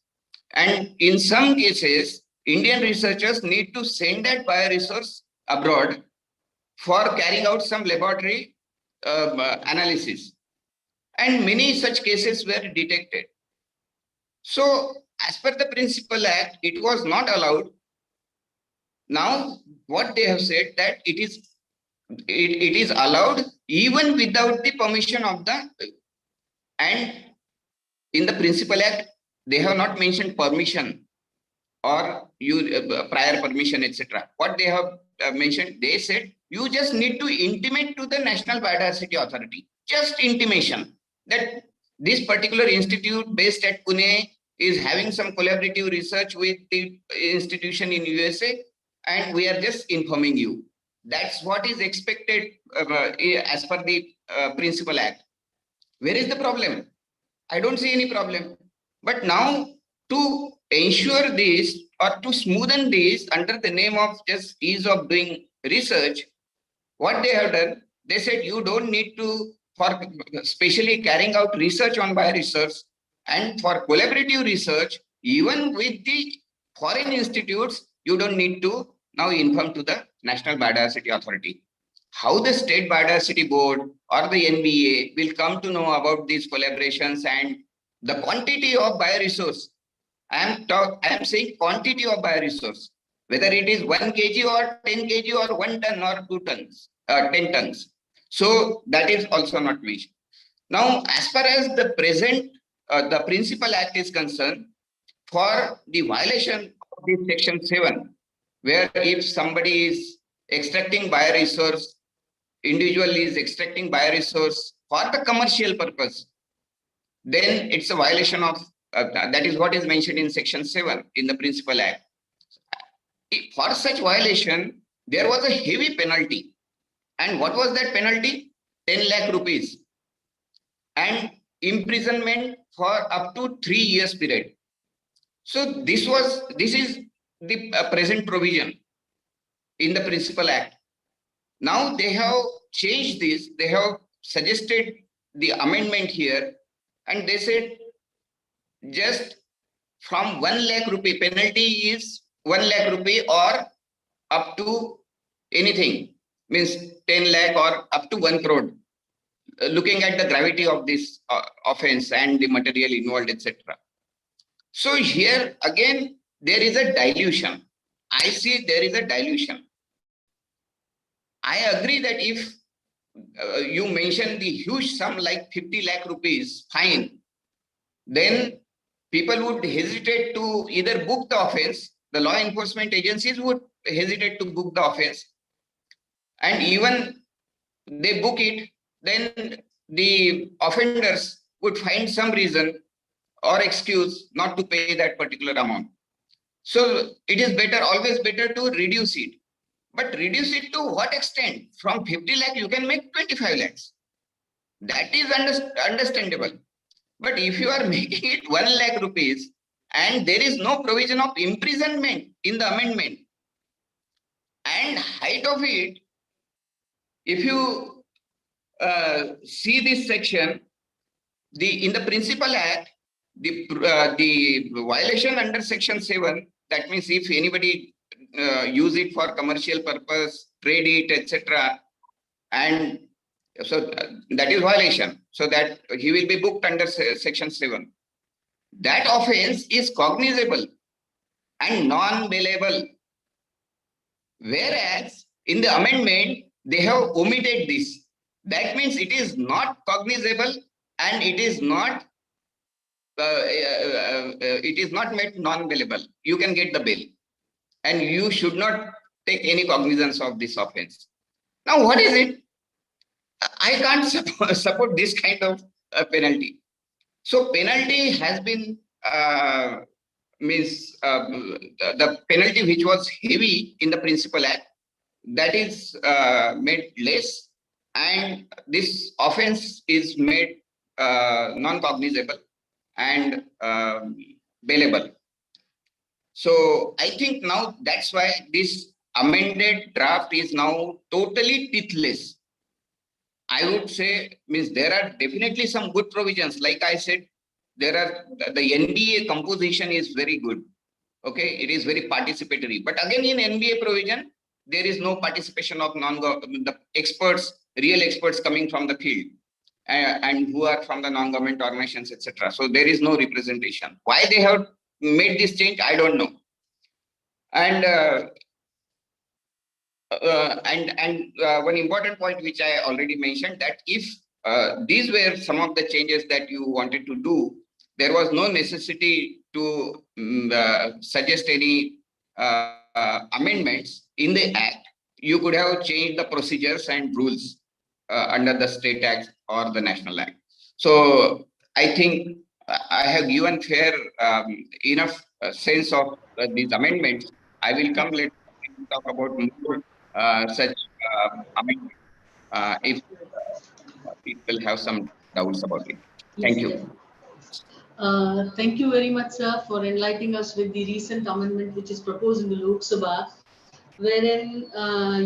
And in some cases, Indian researchers need to send that bioresource abroad for carrying out some laboratory analysis. And many such cases were detected. So as per the Principal Act, it was not allowed. Now, what they have said that it is allowed even without the permission of the, and in the Principal Act, they have not mentioned permission or prior permission, etc. What they have mentioned, they said, you just need to intimate to the National Biodiversity Authority, just intimation that this particular institute based at Pune is having some collaborative research with the institution in USA, and we are just informing you. That's what is expected as per the Principal Act. Where is the problem? I don't see any problem. But now to ensure this or to smoothen this under the name of just ease of doing research, what they have done, they said you don't need to, for especially carrying out research on bioresearch and for collaborative research, even with the foreign institutes, you don't need to now inform to the National Biodiversity Authority. How the State Biodiversity Board or the NBA will come to know about these collaborations and the quantity of bioresource. I am saying quantity of bioresource, whether it is 1 kg or 10 kg or 1 ton or 2 tons, 10 tons. So that is also not mentioned. Now, as far as the present, the Principal Act is concerned, for the violation of this Section 7, where if somebody is extracting bioresource, individual is extracting bioresource for the commercial purpose, then it's a violation of, that is what is mentioned in Section 7 in the Principal Act. For such violation, there was a heavy penalty. And what was that penalty? 10 lakh rupees. And imprisonment for up to 3 years period. So this is the present provision in the Principal Act. Now they have changed this. They have suggested the amendment here, and they said just from 1 lakh rupee, penalty is 1 lakh rupee or up to anything, means 10 lakh or up to 1 crore, looking at the gravity of this offense and the material involved, etc. So here again, there is a dilution. I see there is a dilution. I agree that if you mention the huge sum like 50 lakh rupees fine, then people would hesitate to either book the offense. The law enforcement agencies would hesitate to book the offense. And even they book it, then the offenders would find some reason or excuse not to pay that particular amount. So it is better, always better to reduce it. But reduce it to what extent? From 50 lakh, you can make 25 lakhs. That is understandable. But if you are making it 1 lakh rupees and there is no provision of imprisonment in the amendment. And height of it, if you see this section, in the Principal Act, the violation under Section 7, that means if anybody use it for commercial purpose, trade it, etc., and so that is violation. So that he will be booked under Section 7. That offense is cognizable and non-bailable. Whereas in the amendment, they have omitted this. That means it is not cognizable and it is not made non-bailable. You can get the bail and you should not take any cognizance of this offense. Now, what is it? I can't support this kind of penalty. So penalty has been the penalty which was heavy in the Principal Act, that is made less, and this offense is made non-cognizable and bailable. So I think now that's why this amended draft is now totally teethless. I would say, means there are definitely some good provisions. Like I said, there are the NBA composition is very good. Okay, it is very participatory. But again, in NBA provision, there is no participation of the experts, real experts coming from the field and who are from the non-government organizations, etc. So there is no representation. Why they have made this change, I don't know. And one important point which I already mentioned, that if these were some of the changes that you wanted to do, there was no necessity to suggest any amendments in the Act. You could have changed the procedures and rules under the State Act or the National Act. So I think I have given fair enough sense of these amendments. I will come later and talk about more such amendments if people have some doubts about it. Thank you. Thank you very much, sir, for enlightening us with the recent amendment which is proposed in the Lok Sabha, wherein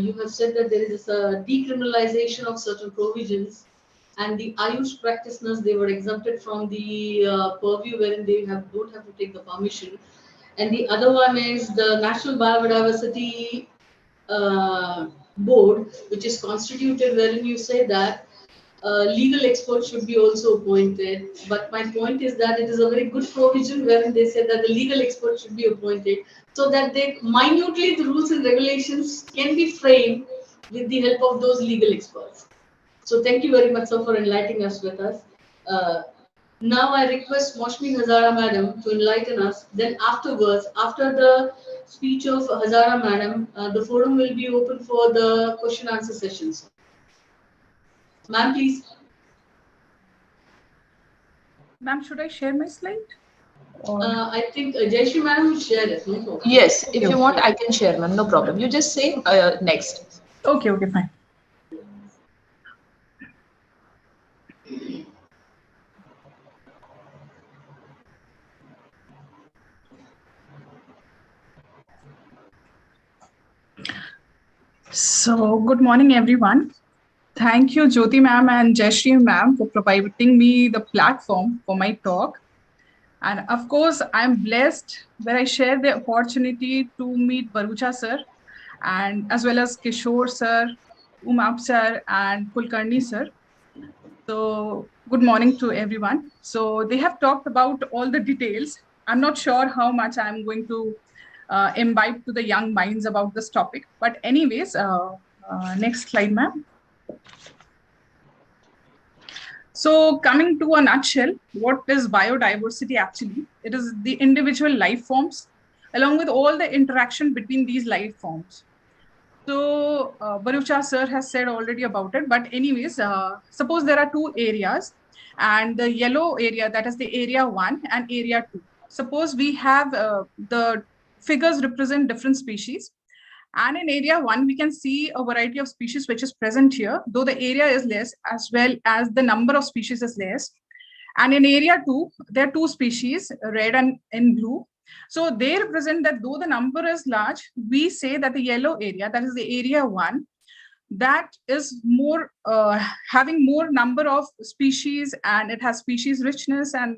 you have said that there is a decriminalization of certain provisions, and the Ayush practitioners, they were exempted from the purview wherein they don't have to take the permission. And the other one is the National Biodiversity Board, which is constituted, wherein you say that legal experts should be also appointed. But my point is that it is a very good provision wherein they said that the legal experts should be appointed, so that they minutely the rules and regulations can be framed with the help of those legal experts. So thank you very much, sir, for enlightening us with us. Now I request Moshmi Hazara Madam to enlighten us. Then afterwards, after the speech of Hazara Madam, the forum will be open for the question answer sessions. Ma'am, please. Ma'am, should I share my slide? I think Jayashree Madam will share it. No problem. Yes, if you want, I can share, ma'am. No problem. You just say next. Okay, fine. So, good morning, everyone. Thank you, Jyoti ma'am and Jayashree ma'am, for providing me the platform for my talk. And of course, I'm blessed where I share the opportunity to meet Bharucha sir, and as well as Kishore sir, Umap sir, and Kulkarni sir. So, good morning to everyone. So, they have talked about all the details. I'm not sure how much I'm going to imbibe to the young minds about this topic. But anyways, next slide, ma'am. So coming to a nutshell, what is biodiversity actually? It is the individual life forms along with all the interaction between these life forms. So Bharucha sir has said already about it, but anyways, suppose there are two areas, and the yellow area, that is the area 1 and area 2. Suppose we have the figures represent different species. And in area 1, we can see a variety of species which is present here, though the area is less as well as the number of species is less. And in area 2, there are 2 species, red and in blue. So they represent that though the number is large, we say that the yellow area, that is the area 1, that is more having more number of species, and it has species richness, and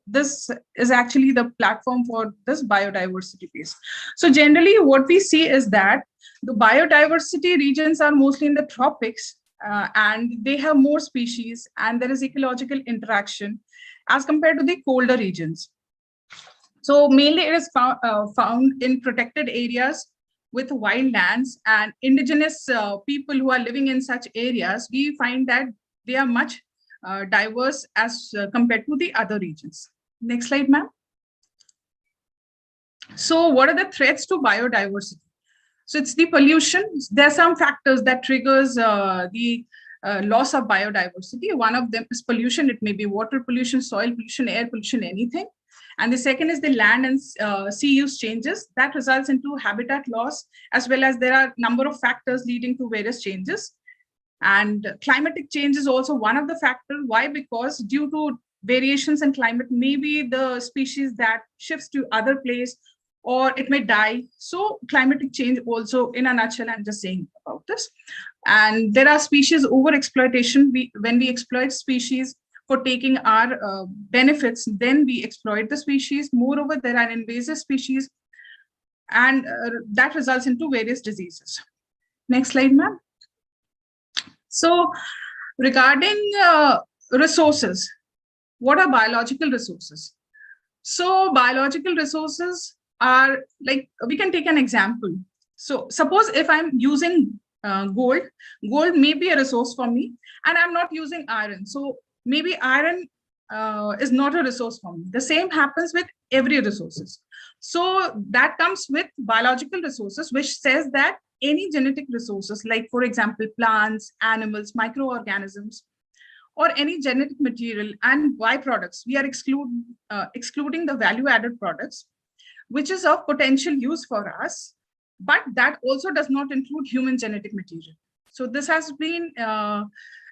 this is actually the platform for this biodiversity piece. So generally what we see is that the biodiversity regions are mostly in the tropics, and they have more species, and there is ecological interaction as compared to the colder regions. So mainly it is found in protected areas with wild lands, and indigenous people who are living in such areas, we find that they are much diverse as compared to the other regions. Next slide, ma'am. So what are the threats to biodiversity? So it's the pollution. There are some factors that triggers the loss of biodiversity. One of them is pollution. It may be water pollution, soil pollution, air pollution, anything. And the second is the land and sea use changes that results into habitat loss, as well as there are a number of factors leading to various changes. And climatic change is also one of the factors. Why? Because due to variations in climate, maybe the species that shifts to other place, or it may die. So climatic change also, in a nutshell, I'm just saying about this. And there are species overexploitation. When we exploit species for taking our benefits, then we exploit the species. Moreover, there are invasive species, and that results into various diseases. Next slide, ma'am. So regarding resources, what are biological resources? So biological resources are like, we can take an example. So suppose if I'm using gold may be a resource for me, and I'm not using iron. So maybe iron is not a resource for me. The same happens with every resources. So that comes with biological resources, which says that any genetic resources, like for example, plants, animals, microorganisms, or any genetic material and byproducts, we are excluding the value-added products, which is of potential use for us, but that also does not include human genetic material. So this has been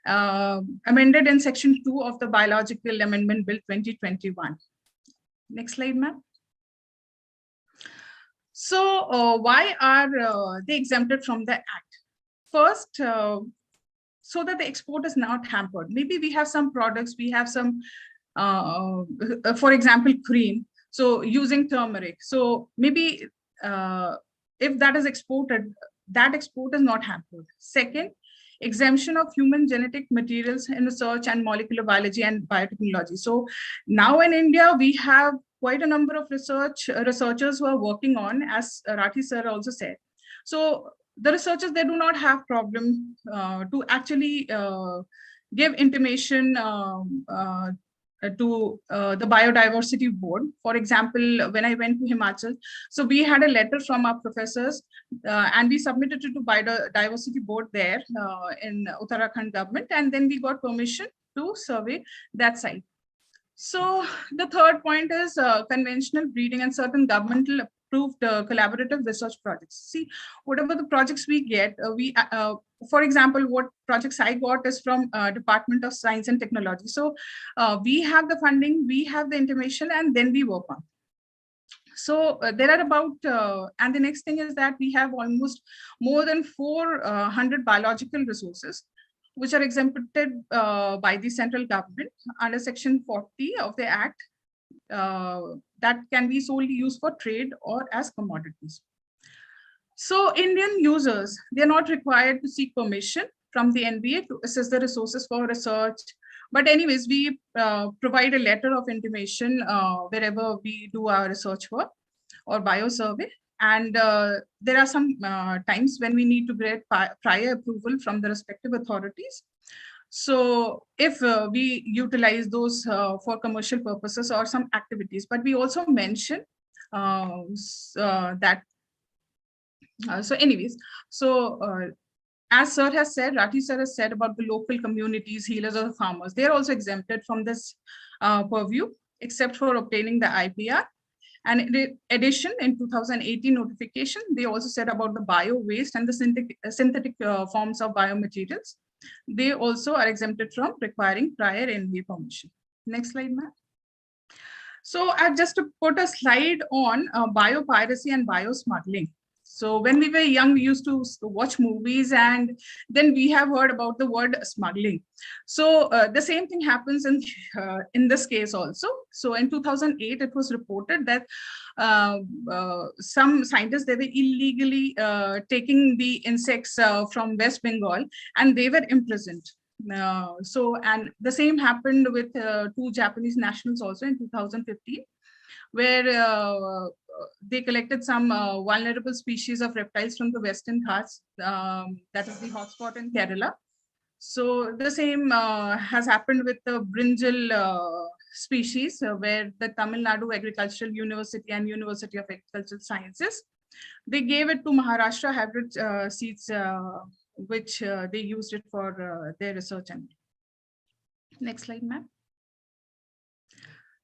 amended in Section 2 of the Biological Amendment Bill 2021. Next slide, ma'am. So why are they exempted from the Act? First, so that the export is not hampered. Maybe we have some products, we have some, for example, cream. So using turmeric. So maybe if that is exported, that export is not hampered. Second, exemption of human genetic materials in research and molecular biology and biotechnology. So now in India, we have quite a number of researchers who are working on, as Rathi sir also said. So the researchers, they do not have problem to actually give intimation to the Biodiversity Board. For example, when I went to Himachal, so we had a letter from our professors and we submitted it to Biodiversity Board there in Uttarakhand government, and then we got permission to survey that site. So the third point is conventional breeding and certain governmental approved collaborative research projects. See, whatever the projects we get, for example, what projects I got is from Department of Science and Technology. So we have the funding, we have the intimation, and then we work on. So there are about, and the next thing is that we have almost more than 400 biological resources, which are exempted by the central government under Section 40 of the Act, that can be solely used for trade or as commodities. So Indian users, they're not required to seek permission from the NBA to assess the resources for research. But anyways, we provide a letter of intimation wherever we do our research work or biosurvey. And there are some times when we need to get prior approval from the respective authorities. So if we utilize those for commercial purposes or some activities, but we also mention that. So anyways, so as sir has said, Rathi sir has said about the local communities, healers or the farmers, they're also exempted from this purview, except for obtaining the IPR. And in addition, in 2018 notification, they also said about the bio waste and the synthetic forms of biomaterials. They also are exempted from requiring prior NBA permission. Next slide, ma'am. So I've just put a slide on biopiracy and biosmuggling. So when we were young, we used to watch movies, and then we have heard about the word smuggling. So the same thing happens in this case also. So in 2008, it was reported that some scientists, they were illegally taking the insects from West Bengal, and they were imprisoned. And the same happened with 2 Japanese nationals also in 2015, where they collected some vulnerable species of reptiles from the Western Ghats, that is the hotspot in Kerala. So the same has happened with the brinjal species, where the Tamil Nadu Agricultural University and University of Agricultural Sciences, they gave it to Maharashtra hybrid seeds, which they used it for their research. And next slide, ma'am.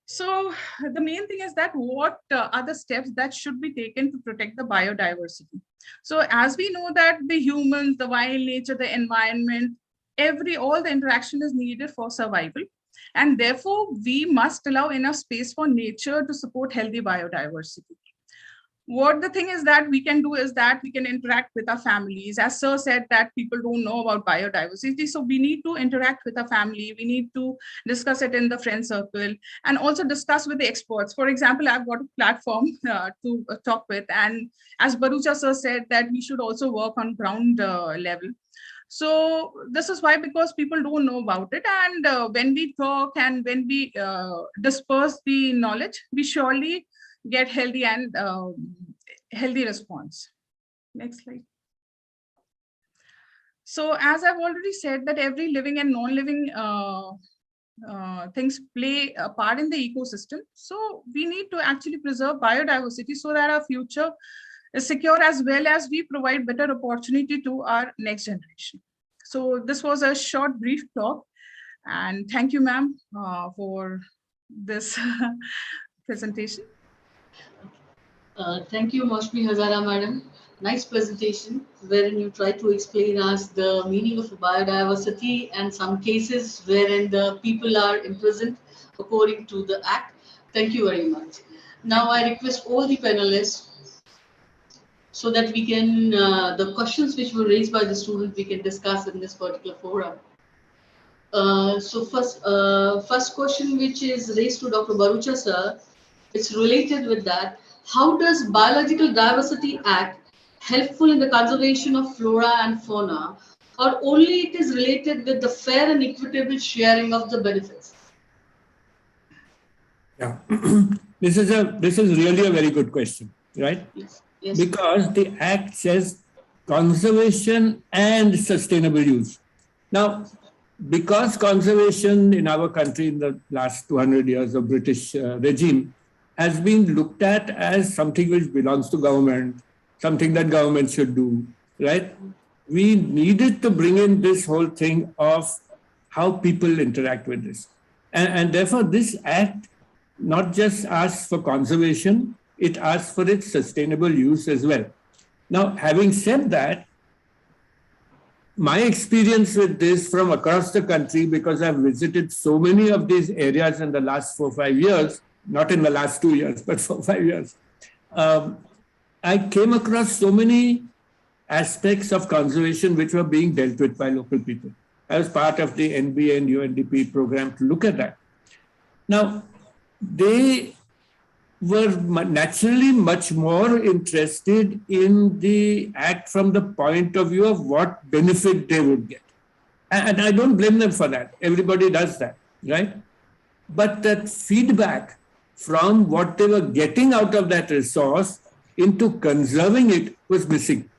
So the main thing is that what are the steps that should be taken to protect the biodiversity? So as we know that the humans, the wild nature, the environment, all the interaction is needed for survival. And therefore, we must allow enough space for nature to support healthy biodiversity. What the thing is that we can do is that we can interact with our families. As Sir said, that people don't know about biodiversity. So we need to interact with our family. We need to discuss it in the friend circle and also discuss with the experts. For example, I've got a platform to talk with. And as Bharucha Sir said, that we should also work on ground level. So this is why, because people don't know about it. And when we talk and when we disperse the knowledge, we surely get healthy and healthy response. Next slide. So as I've already said, that every living and non-living things play a part in the ecosystem. So we need to actually preserve biodiversity so that our future is secure, as well as we provide better opportunity to our next generation. So this was a short, brief talk. And thank you, ma'am, for this presentation. Thank you, Maushmi Hazara, madam. Nice presentation, wherein you try to explain us the meaning of biodiversity and some cases wherein the people are imprisoned according to the Act. Thank you very much. Now I request all the panelists so that we can, the questions which were raised by the students, we can discuss in this particular forum. So first question which is raised to Dr. Bharucha sir, it's related with that. How does Biological Diversity Act helpful in the conservation of flora and fauna, or only it is related with the fair and equitable sharing of the benefits? Yeah, this is really a very good question, right? Yes. Yes. Because the Act says conservation and sustainable use. Now, because conservation in our country in the last 200 years of British regime has been looked at as something which belongs to government, something that government should do, right? We needed to bring in this whole thing of how people interact with this. And therefore, this Act not just asks for conservation, it asks for its sustainable use as well. Now, having said that, my experience with this from across the country, because I've visited so many of these areas in the last 4 or 5 years, not in the last 2 years, but for 5 years, I came across so many aspects of conservation which were being dealt with by local people. I was part of the NBA and UNDP program to look at that. Now, they were naturally much more interested in the Act from the point of view of what benefit they would get. And I don't blame them for that. Everybody does that, right? But that feedback from what they were getting out of that resource into conserving it was missing.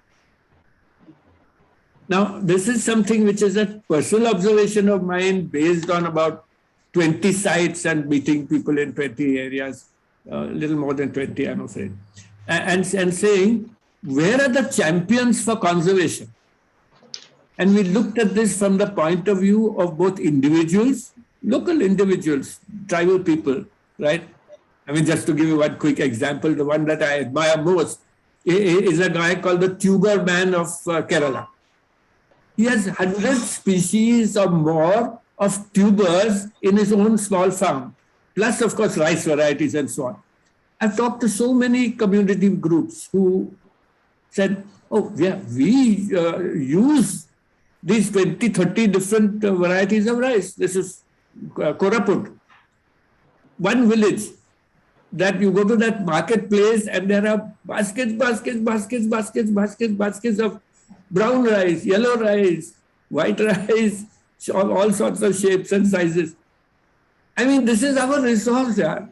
Now, this is something which is a personal observation of mine based on about 20 sites and meeting people in 20 areas, a little more than 20, I'm afraid, and saying, where are the champions for conservation? And we looked at this from the point of view of both individuals, local individuals, tribal people, right? I mean, just to give you one quick example, the one that I admire most is a guy called the Tuber man of Kerala. He has 100 species or more of tubers in his own small farm, plus, of course, rice varieties and so on. I've talked to so many community groups who said, oh, yeah, we use these 20, 30 different varieties of rice. This is Koraput. One village that you go to that marketplace and there are baskets of brown rice, yellow rice, white rice, all sorts of shapes and sizes. I mean, this is our resource, yaar.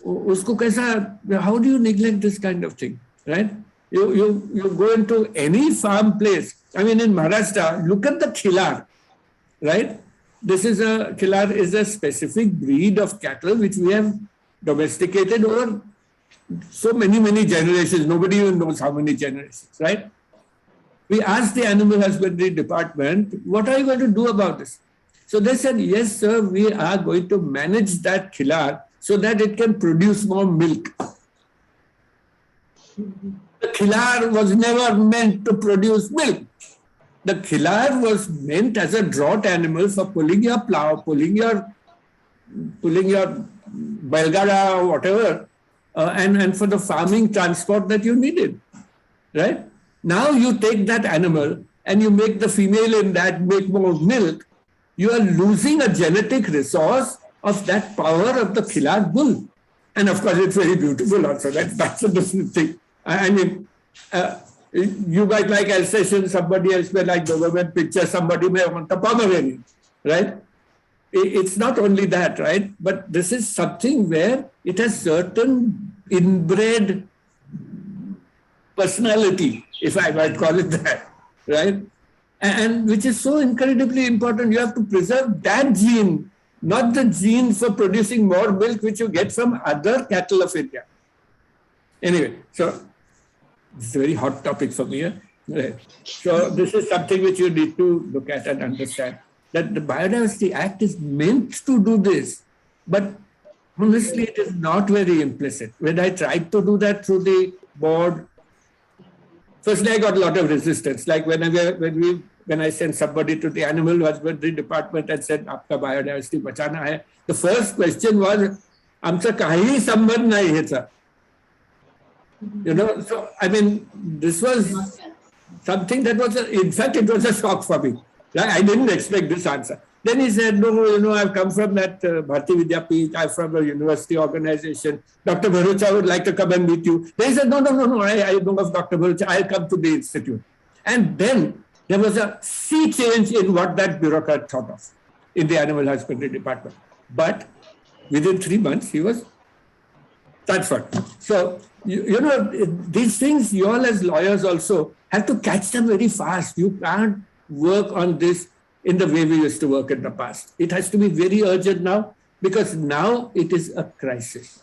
Usko kaisa, how do you neglect this kind of thing, right? You go into any farm place. I mean, in Maharashtra, look at the khillar, right? Khillar is a specific breed of cattle which we have domesticated over so many generations. Nobody even knows how many generations, right? We asked the animal husbandry department, what are you going to do about this? So they said, yes, sir, we are going to manage that khillar so that it can produce more milk. The khillar was never meant to produce milk. The khillar was meant as a draught animal for pulling your plow, pulling your balgara or whatever, and for the farming transport that you needed, right? Now you take that animal and you make the female in that make more milk. You are losing a genetic resource of that power of the khillar bull. And of course, it's very beautiful also. That's a different thing. I mean, you might like Alsatian, somebody else may like the women picture, somebody may want a Pomeranian, right? It's not only that, right? But this is something where it has certain inbred personality, if I might call it that, right? And which is so incredibly important. You have to preserve that gene, not the gene for producing more milk, which you get from other cattle of India. Anyway, so it's a very hot topic for me. Right? So this is something which you need to look at and understand, that the Biodiversity Act is meant to do this, but honestly, it is not very implicit. When I tried to do that through the board, firstly, I got a lot of resistance. Like when I sent somebody to the animal husbandry department and said, "Aapka biodiversity bachana hai," the first question was, "Amcha kahi sambandh nahi hai, sir." You know, so I mean, this was something that was, in fact, it was a shock for me. I didn't expect this answer. Then he said, no, you know, I've come from that Bharati Vidyapith, I'm from a university organization. Dr. Bharucha would like to come and meet you. They said, no, I know of Dr. Bharucha, I'll come to the institute. And then there was a sea change in what that bureaucrat thought of in the animal husbandry department. But within 3 months, he was transferred. So, you know, these things, you all as lawyers also have to catch them very fast. You can't work on this in the way we used to work in the past. It has to be very urgent now, because now it is a crisis.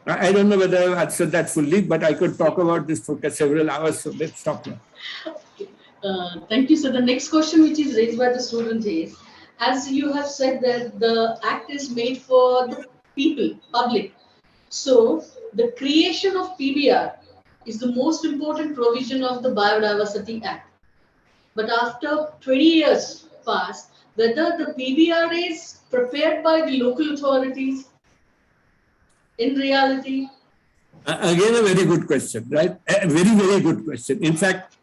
I don't know whether I've answered that fully, but I could talk about this for several hours, so let's stop now. Thank you. So the next question which is raised by the student is, as you have said that the act is made for the people, public. So the creation of PBR is the most important provision of the Biodiversity Act. But after 20 years passed, whether the PBR is prepared by the local authorities in reality? Again, a very good question, right? A very good question. In fact,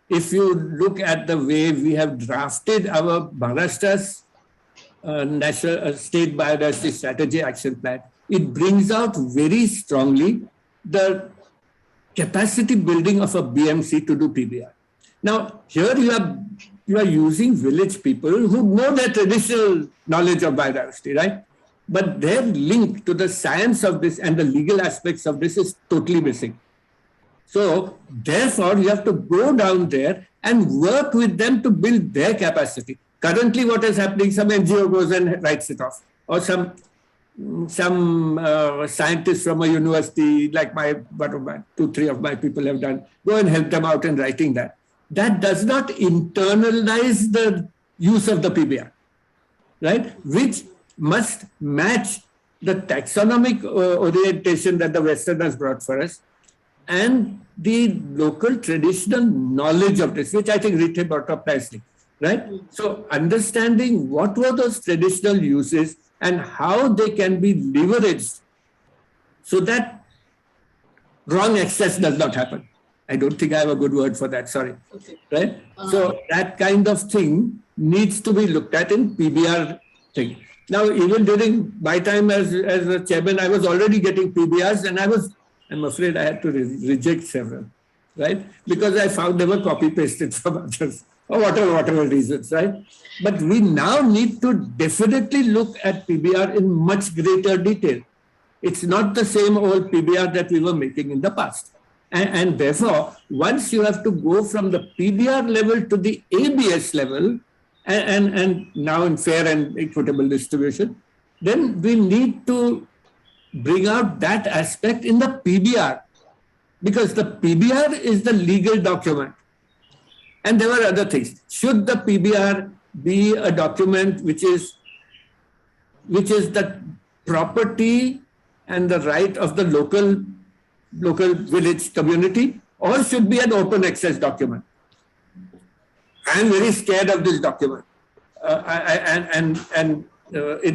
if you look at the way we have drafted our Maharashtra's National State Biodiversity Strategy Action Plan, it brings out very strongly the capacity building of a BMC to do PBR. Now, here you are using village people who know their traditional knowledge of biodiversity, right? But their link to the science of this and the legal aspects of this is totally missing. So, therefore, you have to go down there and work with them to build their capacity. Currently, what is happening, some NGO goes and writes it off, or some scientists from a university, like two, three of my people have done, go and help them out in writing that. That does not internalize the use of the PBR, right? Which must match the taxonomic orientation that the Westerners brought for us and the local traditional knowledge of this, which I think Rite brought up nicely, right? So understanding what were those traditional uses and how they can be leveraged so that wrong access does not happen. I don't think I have a good word for that, sorry. Okay. Right? So that kind of thing needs to be looked at in PBR thing. Now, even during my time as a chairman, I was already getting PBRs, and I'm afraid I had to reject several, right? Because I found they were copy-pasted from others, or whatever reasons, right? But we now need to definitely look at PBR in much greater detail. It's not the same old PBR that we were making in the past. And therefore, once you have to go from the PBR level to the ABS level, and now in fair and equitable distribution, then we need to bring out that aspect in the PBR, because the PBR is the legal document. And there were other things. Should the PBR be a document which is the property and the right of the local village community, or should be an open access document? I am very scared of this document. In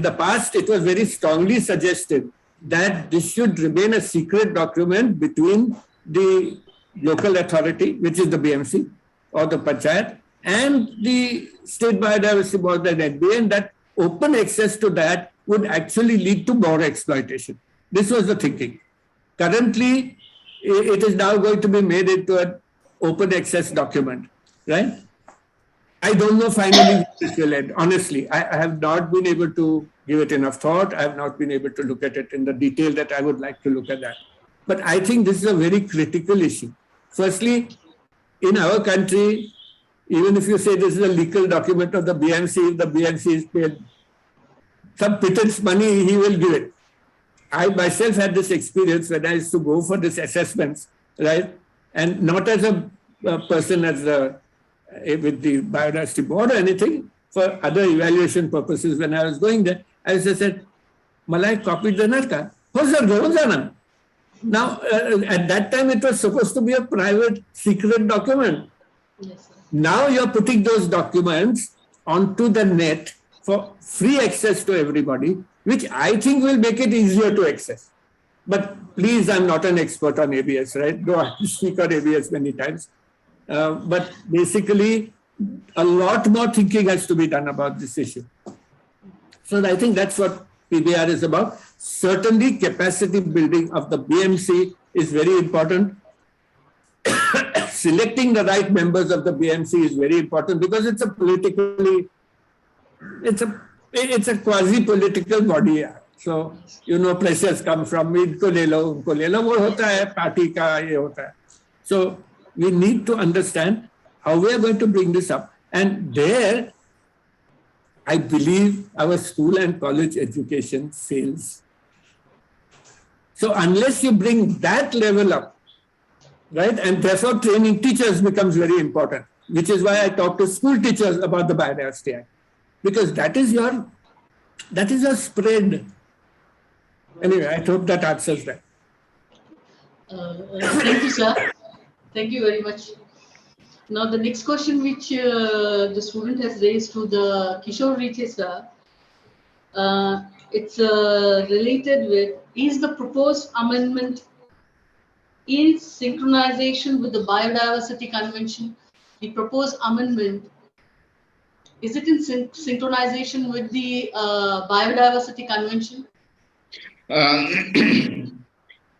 the past, it was very strongly suggested that this should remain a secret document between the local authority, which is the BMC or the Panchayat, and the State Biodiversity Board and NBA, and that open access to that would actually lead to more exploitation. This was the thinking. Currently, it is now going to be made into an open access document, right? I don't know finally where this will end. Honestly, I have not been able to give it enough thought. I have not been able to look at it in the detail that I would like to look at that. But I think this is a very critical issue. Firstly, in our country, even if you say this is a legal document of the BMC, if the BMC is paid some pittance money, he will give it. I myself had this experience when I used to go for these assessments, right? And not as a person with the Biodiversity Board or anything, for other evaluation purposes. When I was going there, I just said, "Malai copied the narka." Now, at that time, it was supposed to be a private, secret document. Yes, now you're putting those documents onto the net for free access to everybody, which I think will make it easier to access. But please, I'm not an expert on ABS, right? Though I speak on ABS many times. But basically, a lot more thinking has to be done about this issue. So I think that's what PBR is about. Certainly, capacity building of the BMC is very important. Selecting the right members of the BMC is very important, because it's a quasi-political body. So, pressures come from इनको ले लो, उनको ले लो, वो होता है, party का ये होता है. So, we need to understand how we are going to bring this up. And there, I believe our school and college education fails. So unless you bring that level up, right, and therefore training teachers becomes very important, which is why I talk to school teachers about the Biodiversity Act, because that is your spread. Anyway, I hope that answers that. Thank you, sir. Thank you very much. Now, the next question which the student has raised to the Kishore Rithe sir, it's related with, is the proposed amendment in synchronization with the Biodiversity Convention? The proposed amendment, is it in synchronization with the Biodiversity Convention?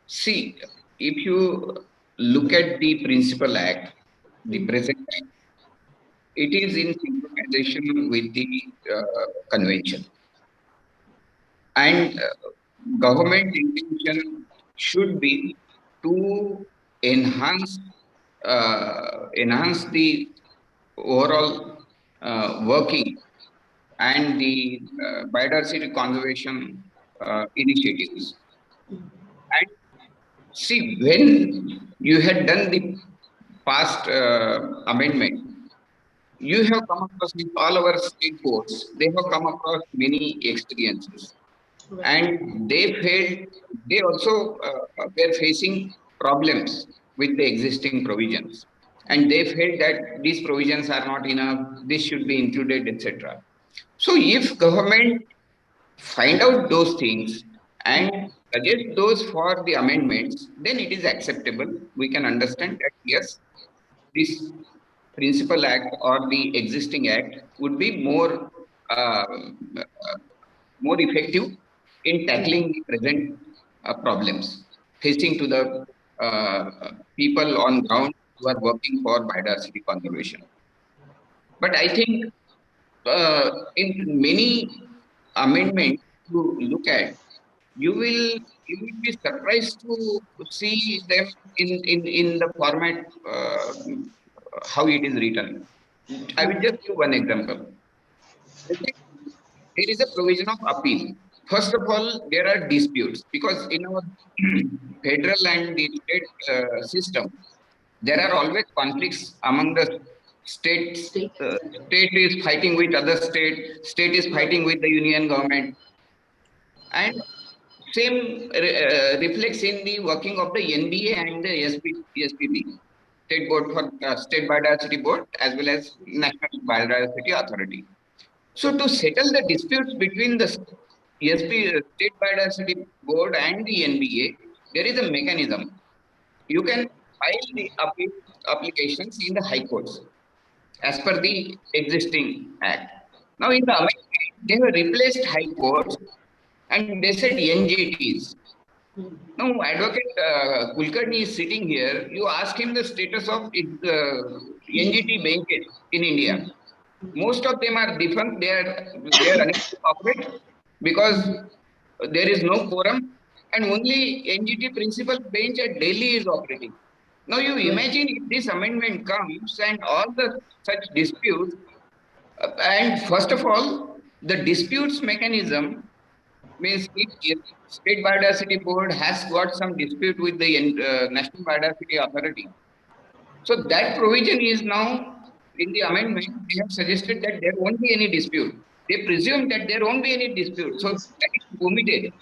See, if you look at the Principal Act, the present act, it is in synchronization with the convention. And government intention should be to enhance the overall working and the biodiversity conservation initiatives. And see, when you had done the past amendment, you have come across with all our state boards, they have come across many experiences. And they also were facing problems with the existing provisions. and they felt that these provisions are not enough, this should be included, etc. So if government find out those things and suggest those for the amendments, then it is acceptable. We can understand that yes, this principal act or the existing act would be more effective in tackling the present problems facing to the people on ground who are working for biodiversity conservation. But I think in many amendments to look at, you will be surprised to see them in the format how it is written. I will just give one example. There is a provision of appeal. First of all, there are disputes because in our federal and the state system, there are always conflicts among the states. State is fighting with other state, state is fighting with the union government, and same reflects in the working of the NBA and the SPB, State Board for State Biodiversity Board, as well as National Biodiversity Authority. So to settle the disputes between the State Biodiversity Board and the NBA, there is a mechanism. You can file the applications in the high courts as per the existing act. Now in the amendment, they have replaced high courts and they said NGTs. Now Advocate Kulkarni is sitting here. You ask him the status of NGT benches in India. Most of them are defunct. They are unable to operate because there is no quorum, and only NGT principal bench at Delhi is operating. Now you imagine if this amendment comes and all the such disputes, and first of all, the disputes mechanism means if State Biodiversity Board has got some dispute with the National Biodiversity Authority. So that provision is now in the amendment. They have suggested that there won't be any dispute. They presume that there won't be any dispute. So that is omitted.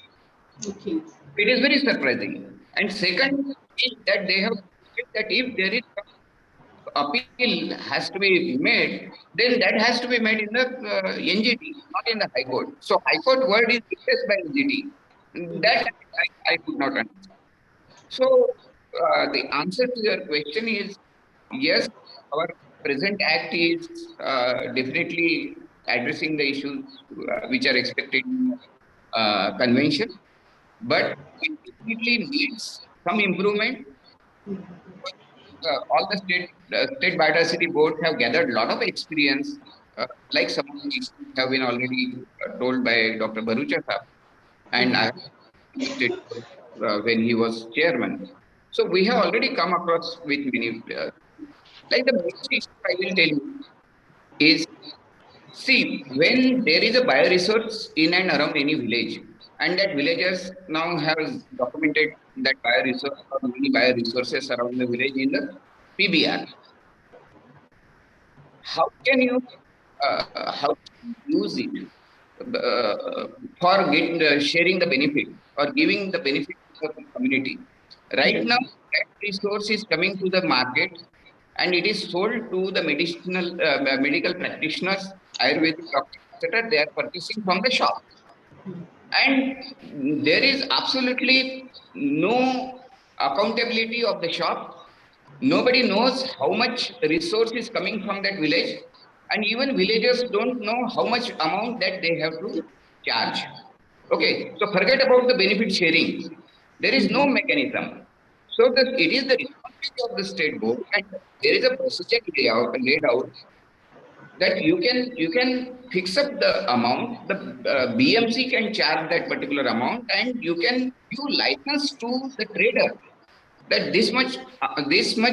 Okay. It is very surprising. And second is that they have said that if there is some appeal has to be made, then that has to be made in the NGT, not in the High Court. So High Court word is replaced by NGT. That I could not understand. So the answer to your question is yes, our present act is definitely addressing the issues which are expected in convention, but it definitely needs some improvement. All the state biodiversity boards have gathered a lot of experience, like some of the issues have been already told by Dr. Bharucha sir, and I when he was chairman. So we have already come across with many, like the basic issue I will tell you is, see, when there is a bioresource in and around any village, and that villagers now have documented that bioresource or many bioresources around the village in the PBR. How can you use it for sharing the benefit or giving the benefit to the community? Right now, that resource is coming to the market and it is sold to the medical practitioners, Ayurvedic doctors, etc. They are purchasing from the shop. And there is absolutely no accountability of the shop. Nobody knows how much resource is coming from that village. And even villagers don't know how much amount that they have to charge. Okay, so forget about the benefit sharing. There is no mechanism. So it is the responsibility of the state board, and there is a procedure laid out that you can fix up the amount. The BMC can charge that particular amount, and you can give license to the trader that this much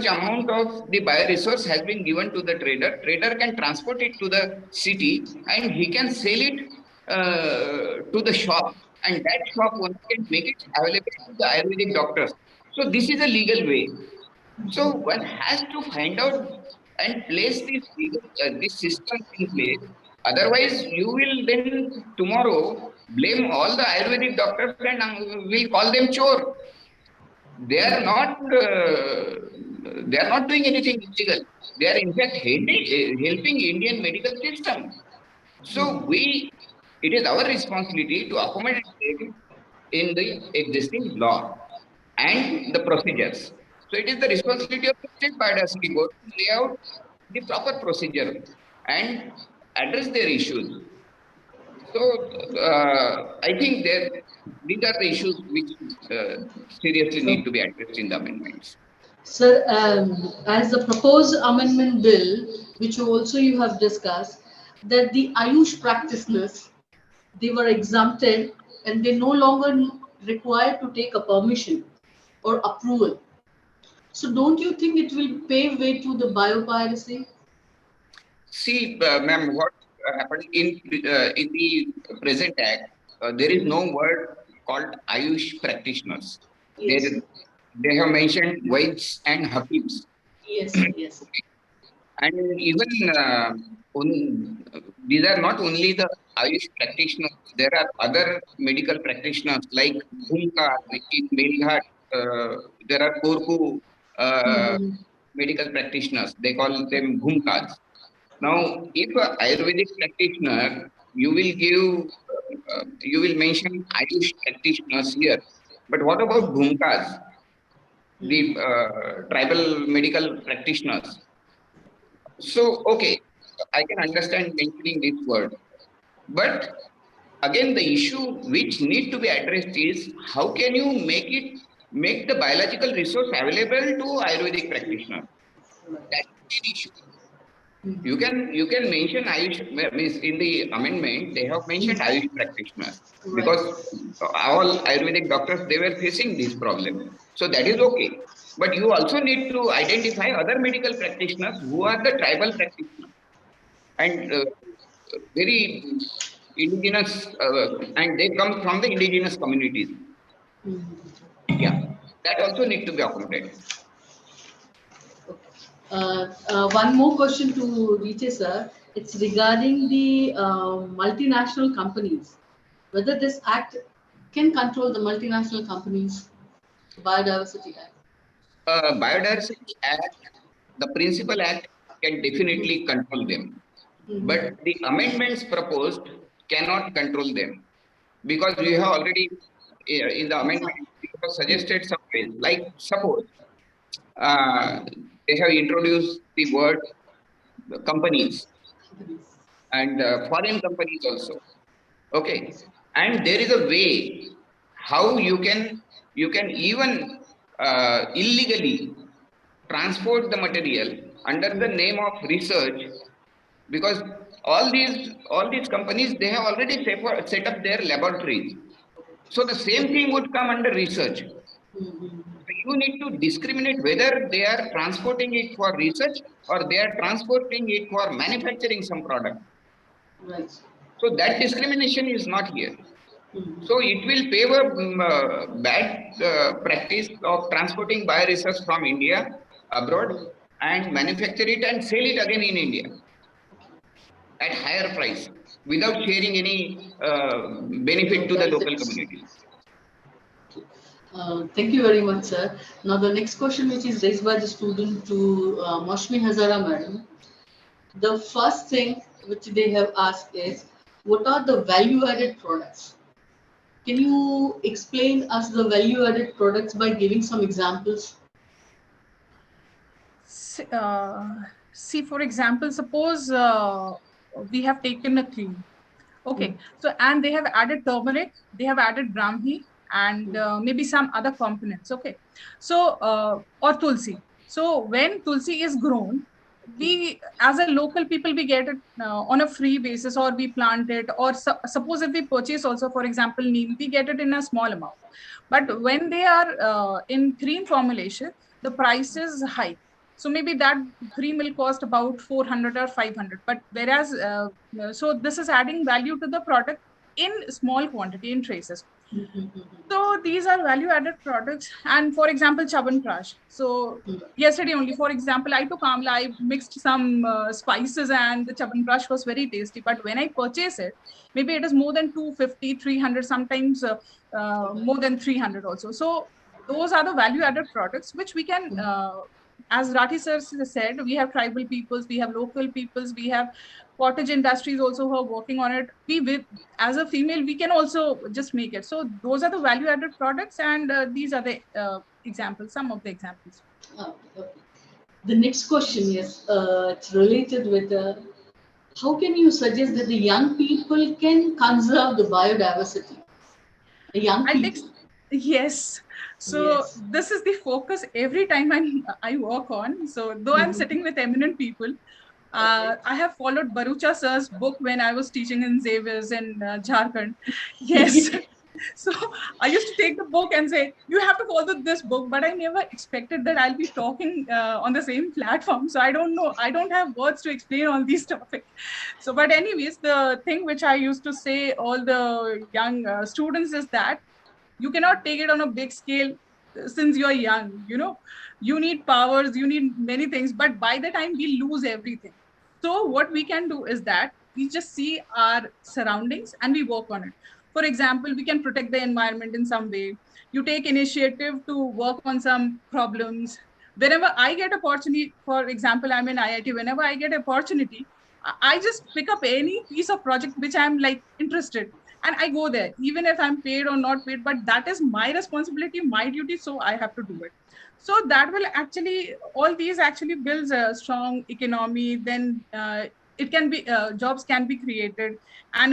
amount of the bioresource has been given to the trader. Trader can transport it to the city and he can sell it to the shop, and that shop one can make it available to the Ayurvedic doctors. So this is a legal way. So one has to find out and place this system in place. Otherwise, you will then tomorrow blame all the Ayurvedic doctors and will call them chore. They are not they are not doing anything illegal. They are in fact helping Indian medical system. So it is our responsibility to accommodate them in the existing law and the procedures. So it is the responsibility of the State Biodiversity Board to lay out the proper procedure and address their issues. So I think that these are the issues which seriously need to be addressed in the amendments. Sir, as the proposed amendment bill, which also you have discussed, that the Ayush practitioners, they were exempted and they no longer required to take a permission or approval. So don't you think it will pave way to the biopiracy? See, ma'am, what happened in the present act, there is no word called Ayush practitioners. Yes. They have mentioned Vaids and Hakims. Yes, yes. And even these are not only the Ayush practitioners, there are other medical practitioners like Bhumka in Melghat. There are Korku medical practitioners, they call them Bhumkas. Now, if an Ayurvedic practitioner, you will mention Ayush practitioners here. But what about Bhumkas, the tribal medical practitioners? So, okay, I can understand mentioning this word. But again, the issue which need to be addressed is how can you make the biological resource available to Ayurvedic practitioners? That's the issue. You can mention Ayush, means in the amendment, they have mentioned Ayush practitioners because all Ayurvedic doctors, they were facing this problem. So that is okay. But you also need to identify other medical practitioners who are the tribal practitioners and very indigenous, and they come from the indigenous communities. Yeah, that also need to be accommodated. One more question to Riche sir. It's regarding the multinational companies. Whether this act can control the multinational companies, Biodiversity Act. Biodiversity Act, the principal act can definitely control them. But the amendments proposed cannot control them because we have already, in the amendment, we have suggested some ways. Like suppose they have introduced the word companies and foreign companies also. Okay, and there is a way how you can even illegally transport the material under the name of research, because all these companies, they have already set up their laboratories. So the same thing would come under research. You need to discriminate whether they are transporting it for research or they are transporting it for manufacturing some product. Right. So that discrimination is not here. So it will pave a bad practice of transporting bioresearch from India abroad and manufacture it and sell it again in India at higher price without sharing any benefit to the local community. Thank you very much, sir. Now the next question, which is raised by the student to Moshmi Hazara madam. The first thing which they have asked is, what are the value-added products? Can you explain us the value-added products by giving some examples? See, for example, suppose we have taken a cream. Okay, so and they have added turmeric, they have added brahmi, and maybe some other components. Okay, so or tulsi. So when tulsi is grown, we as a local people, we get it on a free basis, or we plant it, or suppose if we purchase also, for example, neem, we get it in a small amount. But when they are in cream formulation, the price is high. So maybe that cream will cost about 400 or 500. But whereas, so this is adding value to the product in small quantity, in traces. So these are value-added products. And for example, Chyawanprash. So yesterday only, for example, I took amla, I mixed some spices, and the Chyawanprash was very tasty. But when I purchase it, maybe it is more than 250, 300, sometimes more than 300 also. So those are the value-added products which we can as Rathi sir said, we have tribal peoples, we have local peoples, we have cottage industries also who are working on it. As a female, we can also just make it. So those are the value-added products, and these are the examples, some of the examples. Okay. The next question is it's related with how can you suggest that the young people can conserve the biodiversity? The young people. Yes. So this is the focus every time I work on. So though I'm sitting with eminent people, I have followed Barucha sir's book when I was teaching in Xavier's in Jharkhand. Yes. So I used to take the book and say, you have to follow this book, but I never expected that I'll be talking on the same platform. So I don't know. I don't have words to explain on these topics. So, but anyways, the thing which I used to say all the young students is that you cannot take it on a big scale since you're young. You need powers, you need many things, but by the time we lose everything. So what we can do is that we just see our surroundings and we work on it. For example, we can protect the environment in some way. You take initiative to work on some problems. Whenever I get opportunity, for example, I'm in IIT, whenever I get opportunity, I just pick up any piece of project which I'm like interested, and I go there, even if I'm paid or not paid, but that is my responsibility, my duty, so I have to do it. So that will actually, all these actually builds a strong economy, then it can be, jobs can be created, and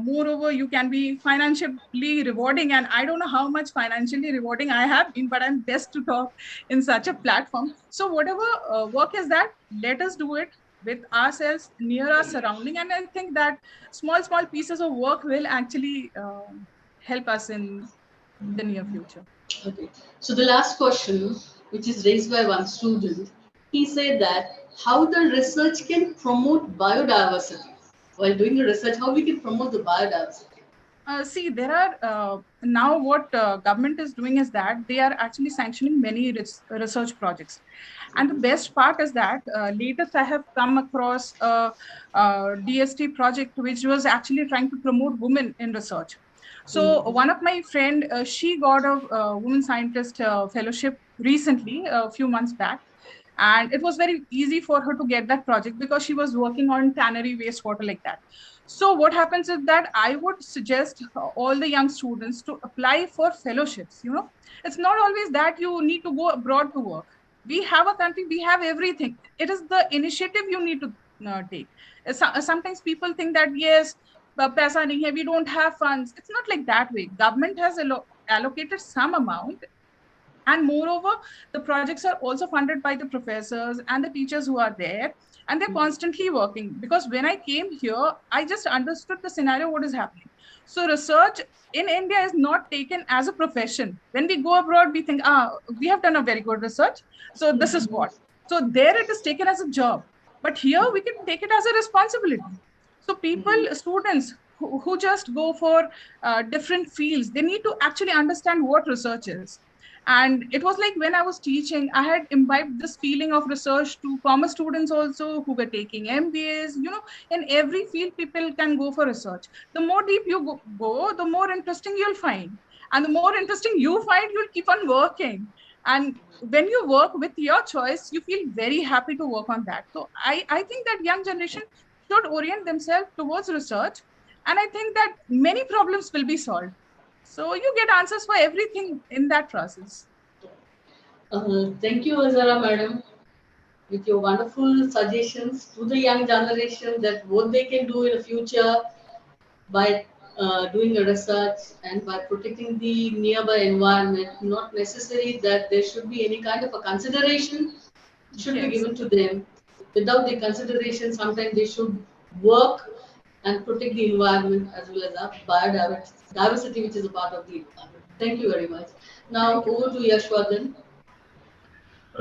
moreover, you can be financially rewarding, and I don't know how much financially rewarding I have been, but I'm best to talk in such a platform. So whatever work is that, let us do it with ourselves, near our surrounding, and I think that small pieces of work will actually help us in the near future. Okay. So the last question, which is raised by one student, he said that how the research can promote biodiversity. While doing the research, how we can promote the biodiversity? See, there are now what government is doing is that they are actually sanctioning many research projects. And the best part is that latest I have come across a DST project, which was actually trying to promote women in research. So one of my friend, she got a women scientist fellowship recently, a few months back. And it was very easy for her to get that project because she was working on tannery wastewater like that. So what happens is that I would suggest all the young students to apply for fellowships. It's not always that you need to go abroad to work. We have a country, we have everything. It is the initiative you need to take. Sometimes people think that, yes, paisa nahi hai, we don't have funds. It's not like that way. Government has allocated some amount. And moreover, the projects are also funded by the professors and the teachers who are there. And they're constantly working. Because when I came here, I just understood the scenario, what is happening. So research in India is not taken as a profession. When we go abroad, we think, we have done a very good research. So this is what. So there it is taken as a job. But here we can take it as a responsibility. So people, students who just go for different fields, they need to actually understand what research is. And it was like when I was teaching, I had imbibed this feeling of research to commerce students also who were taking MBAs. In every field, people can go for research. The more deep you go, the more interesting you'll find. And the more interesting you find, you'll keep on working. And when you work with your choice, you feel very happy to work on that. So I think that young generation should orient themselves towards research. And I think that many problems will be solved. So you get answers for everything in that process. Thank you, Azara madam, with your wonderful suggestions to the young generation that what they can do in the future by doing a research and by protecting the nearby environment. Not necessary that there should be any kind of a consideration should be given to them. Without the consideration, sometimes they should work and protect the environment as well as our biodiversity, which is a part of the environment. Thank you very much. Now over to Yashwardhan.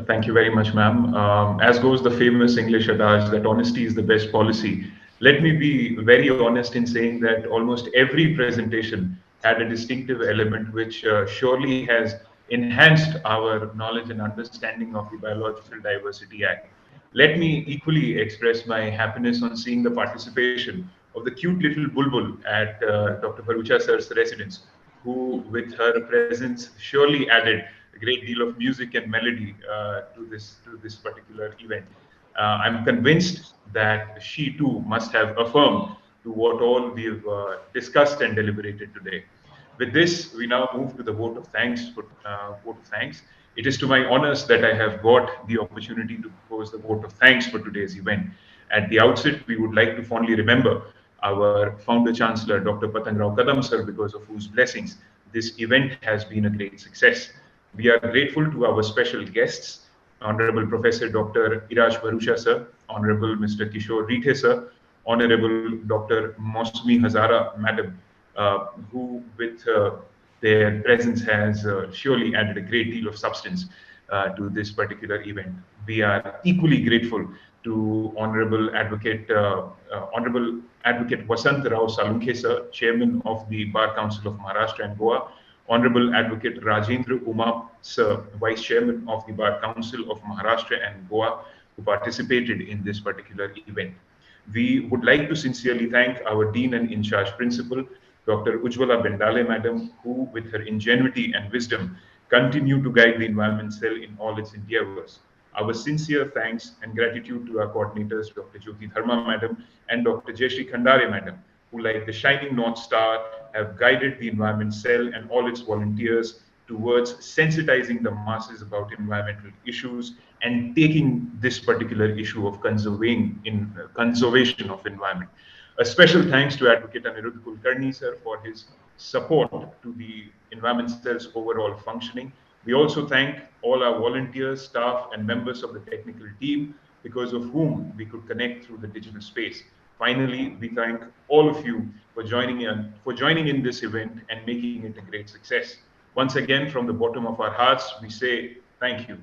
Thank you very much, ma'am. As goes the famous English adage that honesty is the best policy. Let me be very honest in saying that almost every presentation had a distinctive element which surely has enhanced our knowledge and understanding of the Biological Diversity Act. Let me equally express my happiness on seeing the participation of the cute little bulbul at Dr. Barucha sir's residence, who with her presence surely added a great deal of music and melody to this particular event. I'm convinced that she too must have affirmed to what all we've discussed and deliberated today. With this, we now move to the vote of thanks. It is to my honors that I have got the opportunity to propose the vote of thanks for today's event. At the outset, we would like to fondly remember our founder chancellor, Dr. Patangrao Kadam sir, because of whose blessings this event has been a great success. We are grateful to our special guests, Honorable Professor Dr. Iraj Bharusha sir, Honorable Mr. Kishore Rithe sir, Honorable Dr. Mosmi Hazara madam, who with their presence has surely added a great deal of substance to this particular event. We are equally grateful to Honorable Advocate Vasant Rao Salunkhe sir, Chairman of the Bar Council of Maharashtra and Goa, Honorable Advocate Rajendra Uma sir, Vice Chairman of the Bar Council of Maharashtra and Goa, who participated in this particular event. We would like to sincerely thank our Dean and In-Charge Principal, Dr. Ujjwala Bendale Madam, who with her ingenuity and wisdom continue to guide the Environment Cell in all its endeavors. Our sincere thanks and gratitude to our coordinators, Dr. Jyoti Dharma Madam and Dr. Jayashree Khandare Madam, who like the shining North Star have guided the Environment Cell and all its volunteers towards sensitizing the masses about environmental issues and taking this particular issue of conservation of environment. A special thanks to Advocate Anirudh Kulkarni sir for his support to the Environment Cell's overall functioning. We also thank all our volunteers, staff, and members of the technical team, because of whom we could connect through the digital space. Finally, we thank all of you for joining in this event and making it a great success. Once again, from the bottom of our hearts, we say thank you.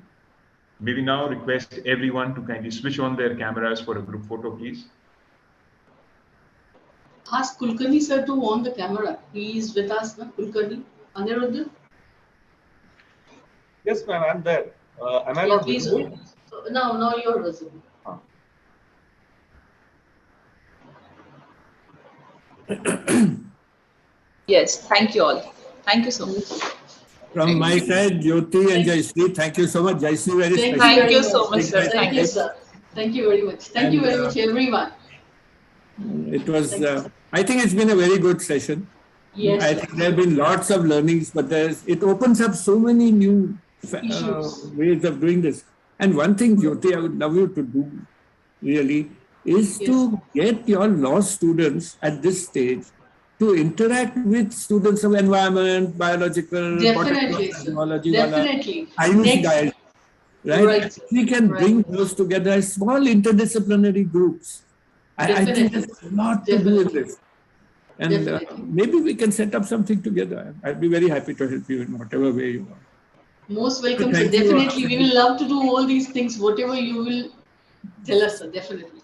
May we now request everyone to kindly switch on their cameras for a group photo, please. Ask Kulkarni sir to on the camera. He is with us, na? Kulkarni. Anirudh? Yes, ma'am, I'm there. Am I not visible? Now you're visible. Yes, thank you all. Thank you so much. From my side, Jyoti and Jayashree, thank you so much. Jayashree, very special. Thank you so much, sir. Thank you, sir. Thank you very much. Thank you very much, everyone. It was, I think it's been a very good session. Yes. I think there have been lots of learnings, but it opens up so many new ways of doing this. And one thing, Jyoti, I would love you to do really is to get your law students at this stage to interact with students of environment, biological, technology, definitely. Ayush guys, right? We can bring those together as small interdisciplinary groups. I think there's a lot to do with this. And maybe we can set up something together. I'd be very happy to help you in whatever way you want. Most welcome, sir. Definitely. We will love to do all these things, whatever you will tell us, sir. Definitely.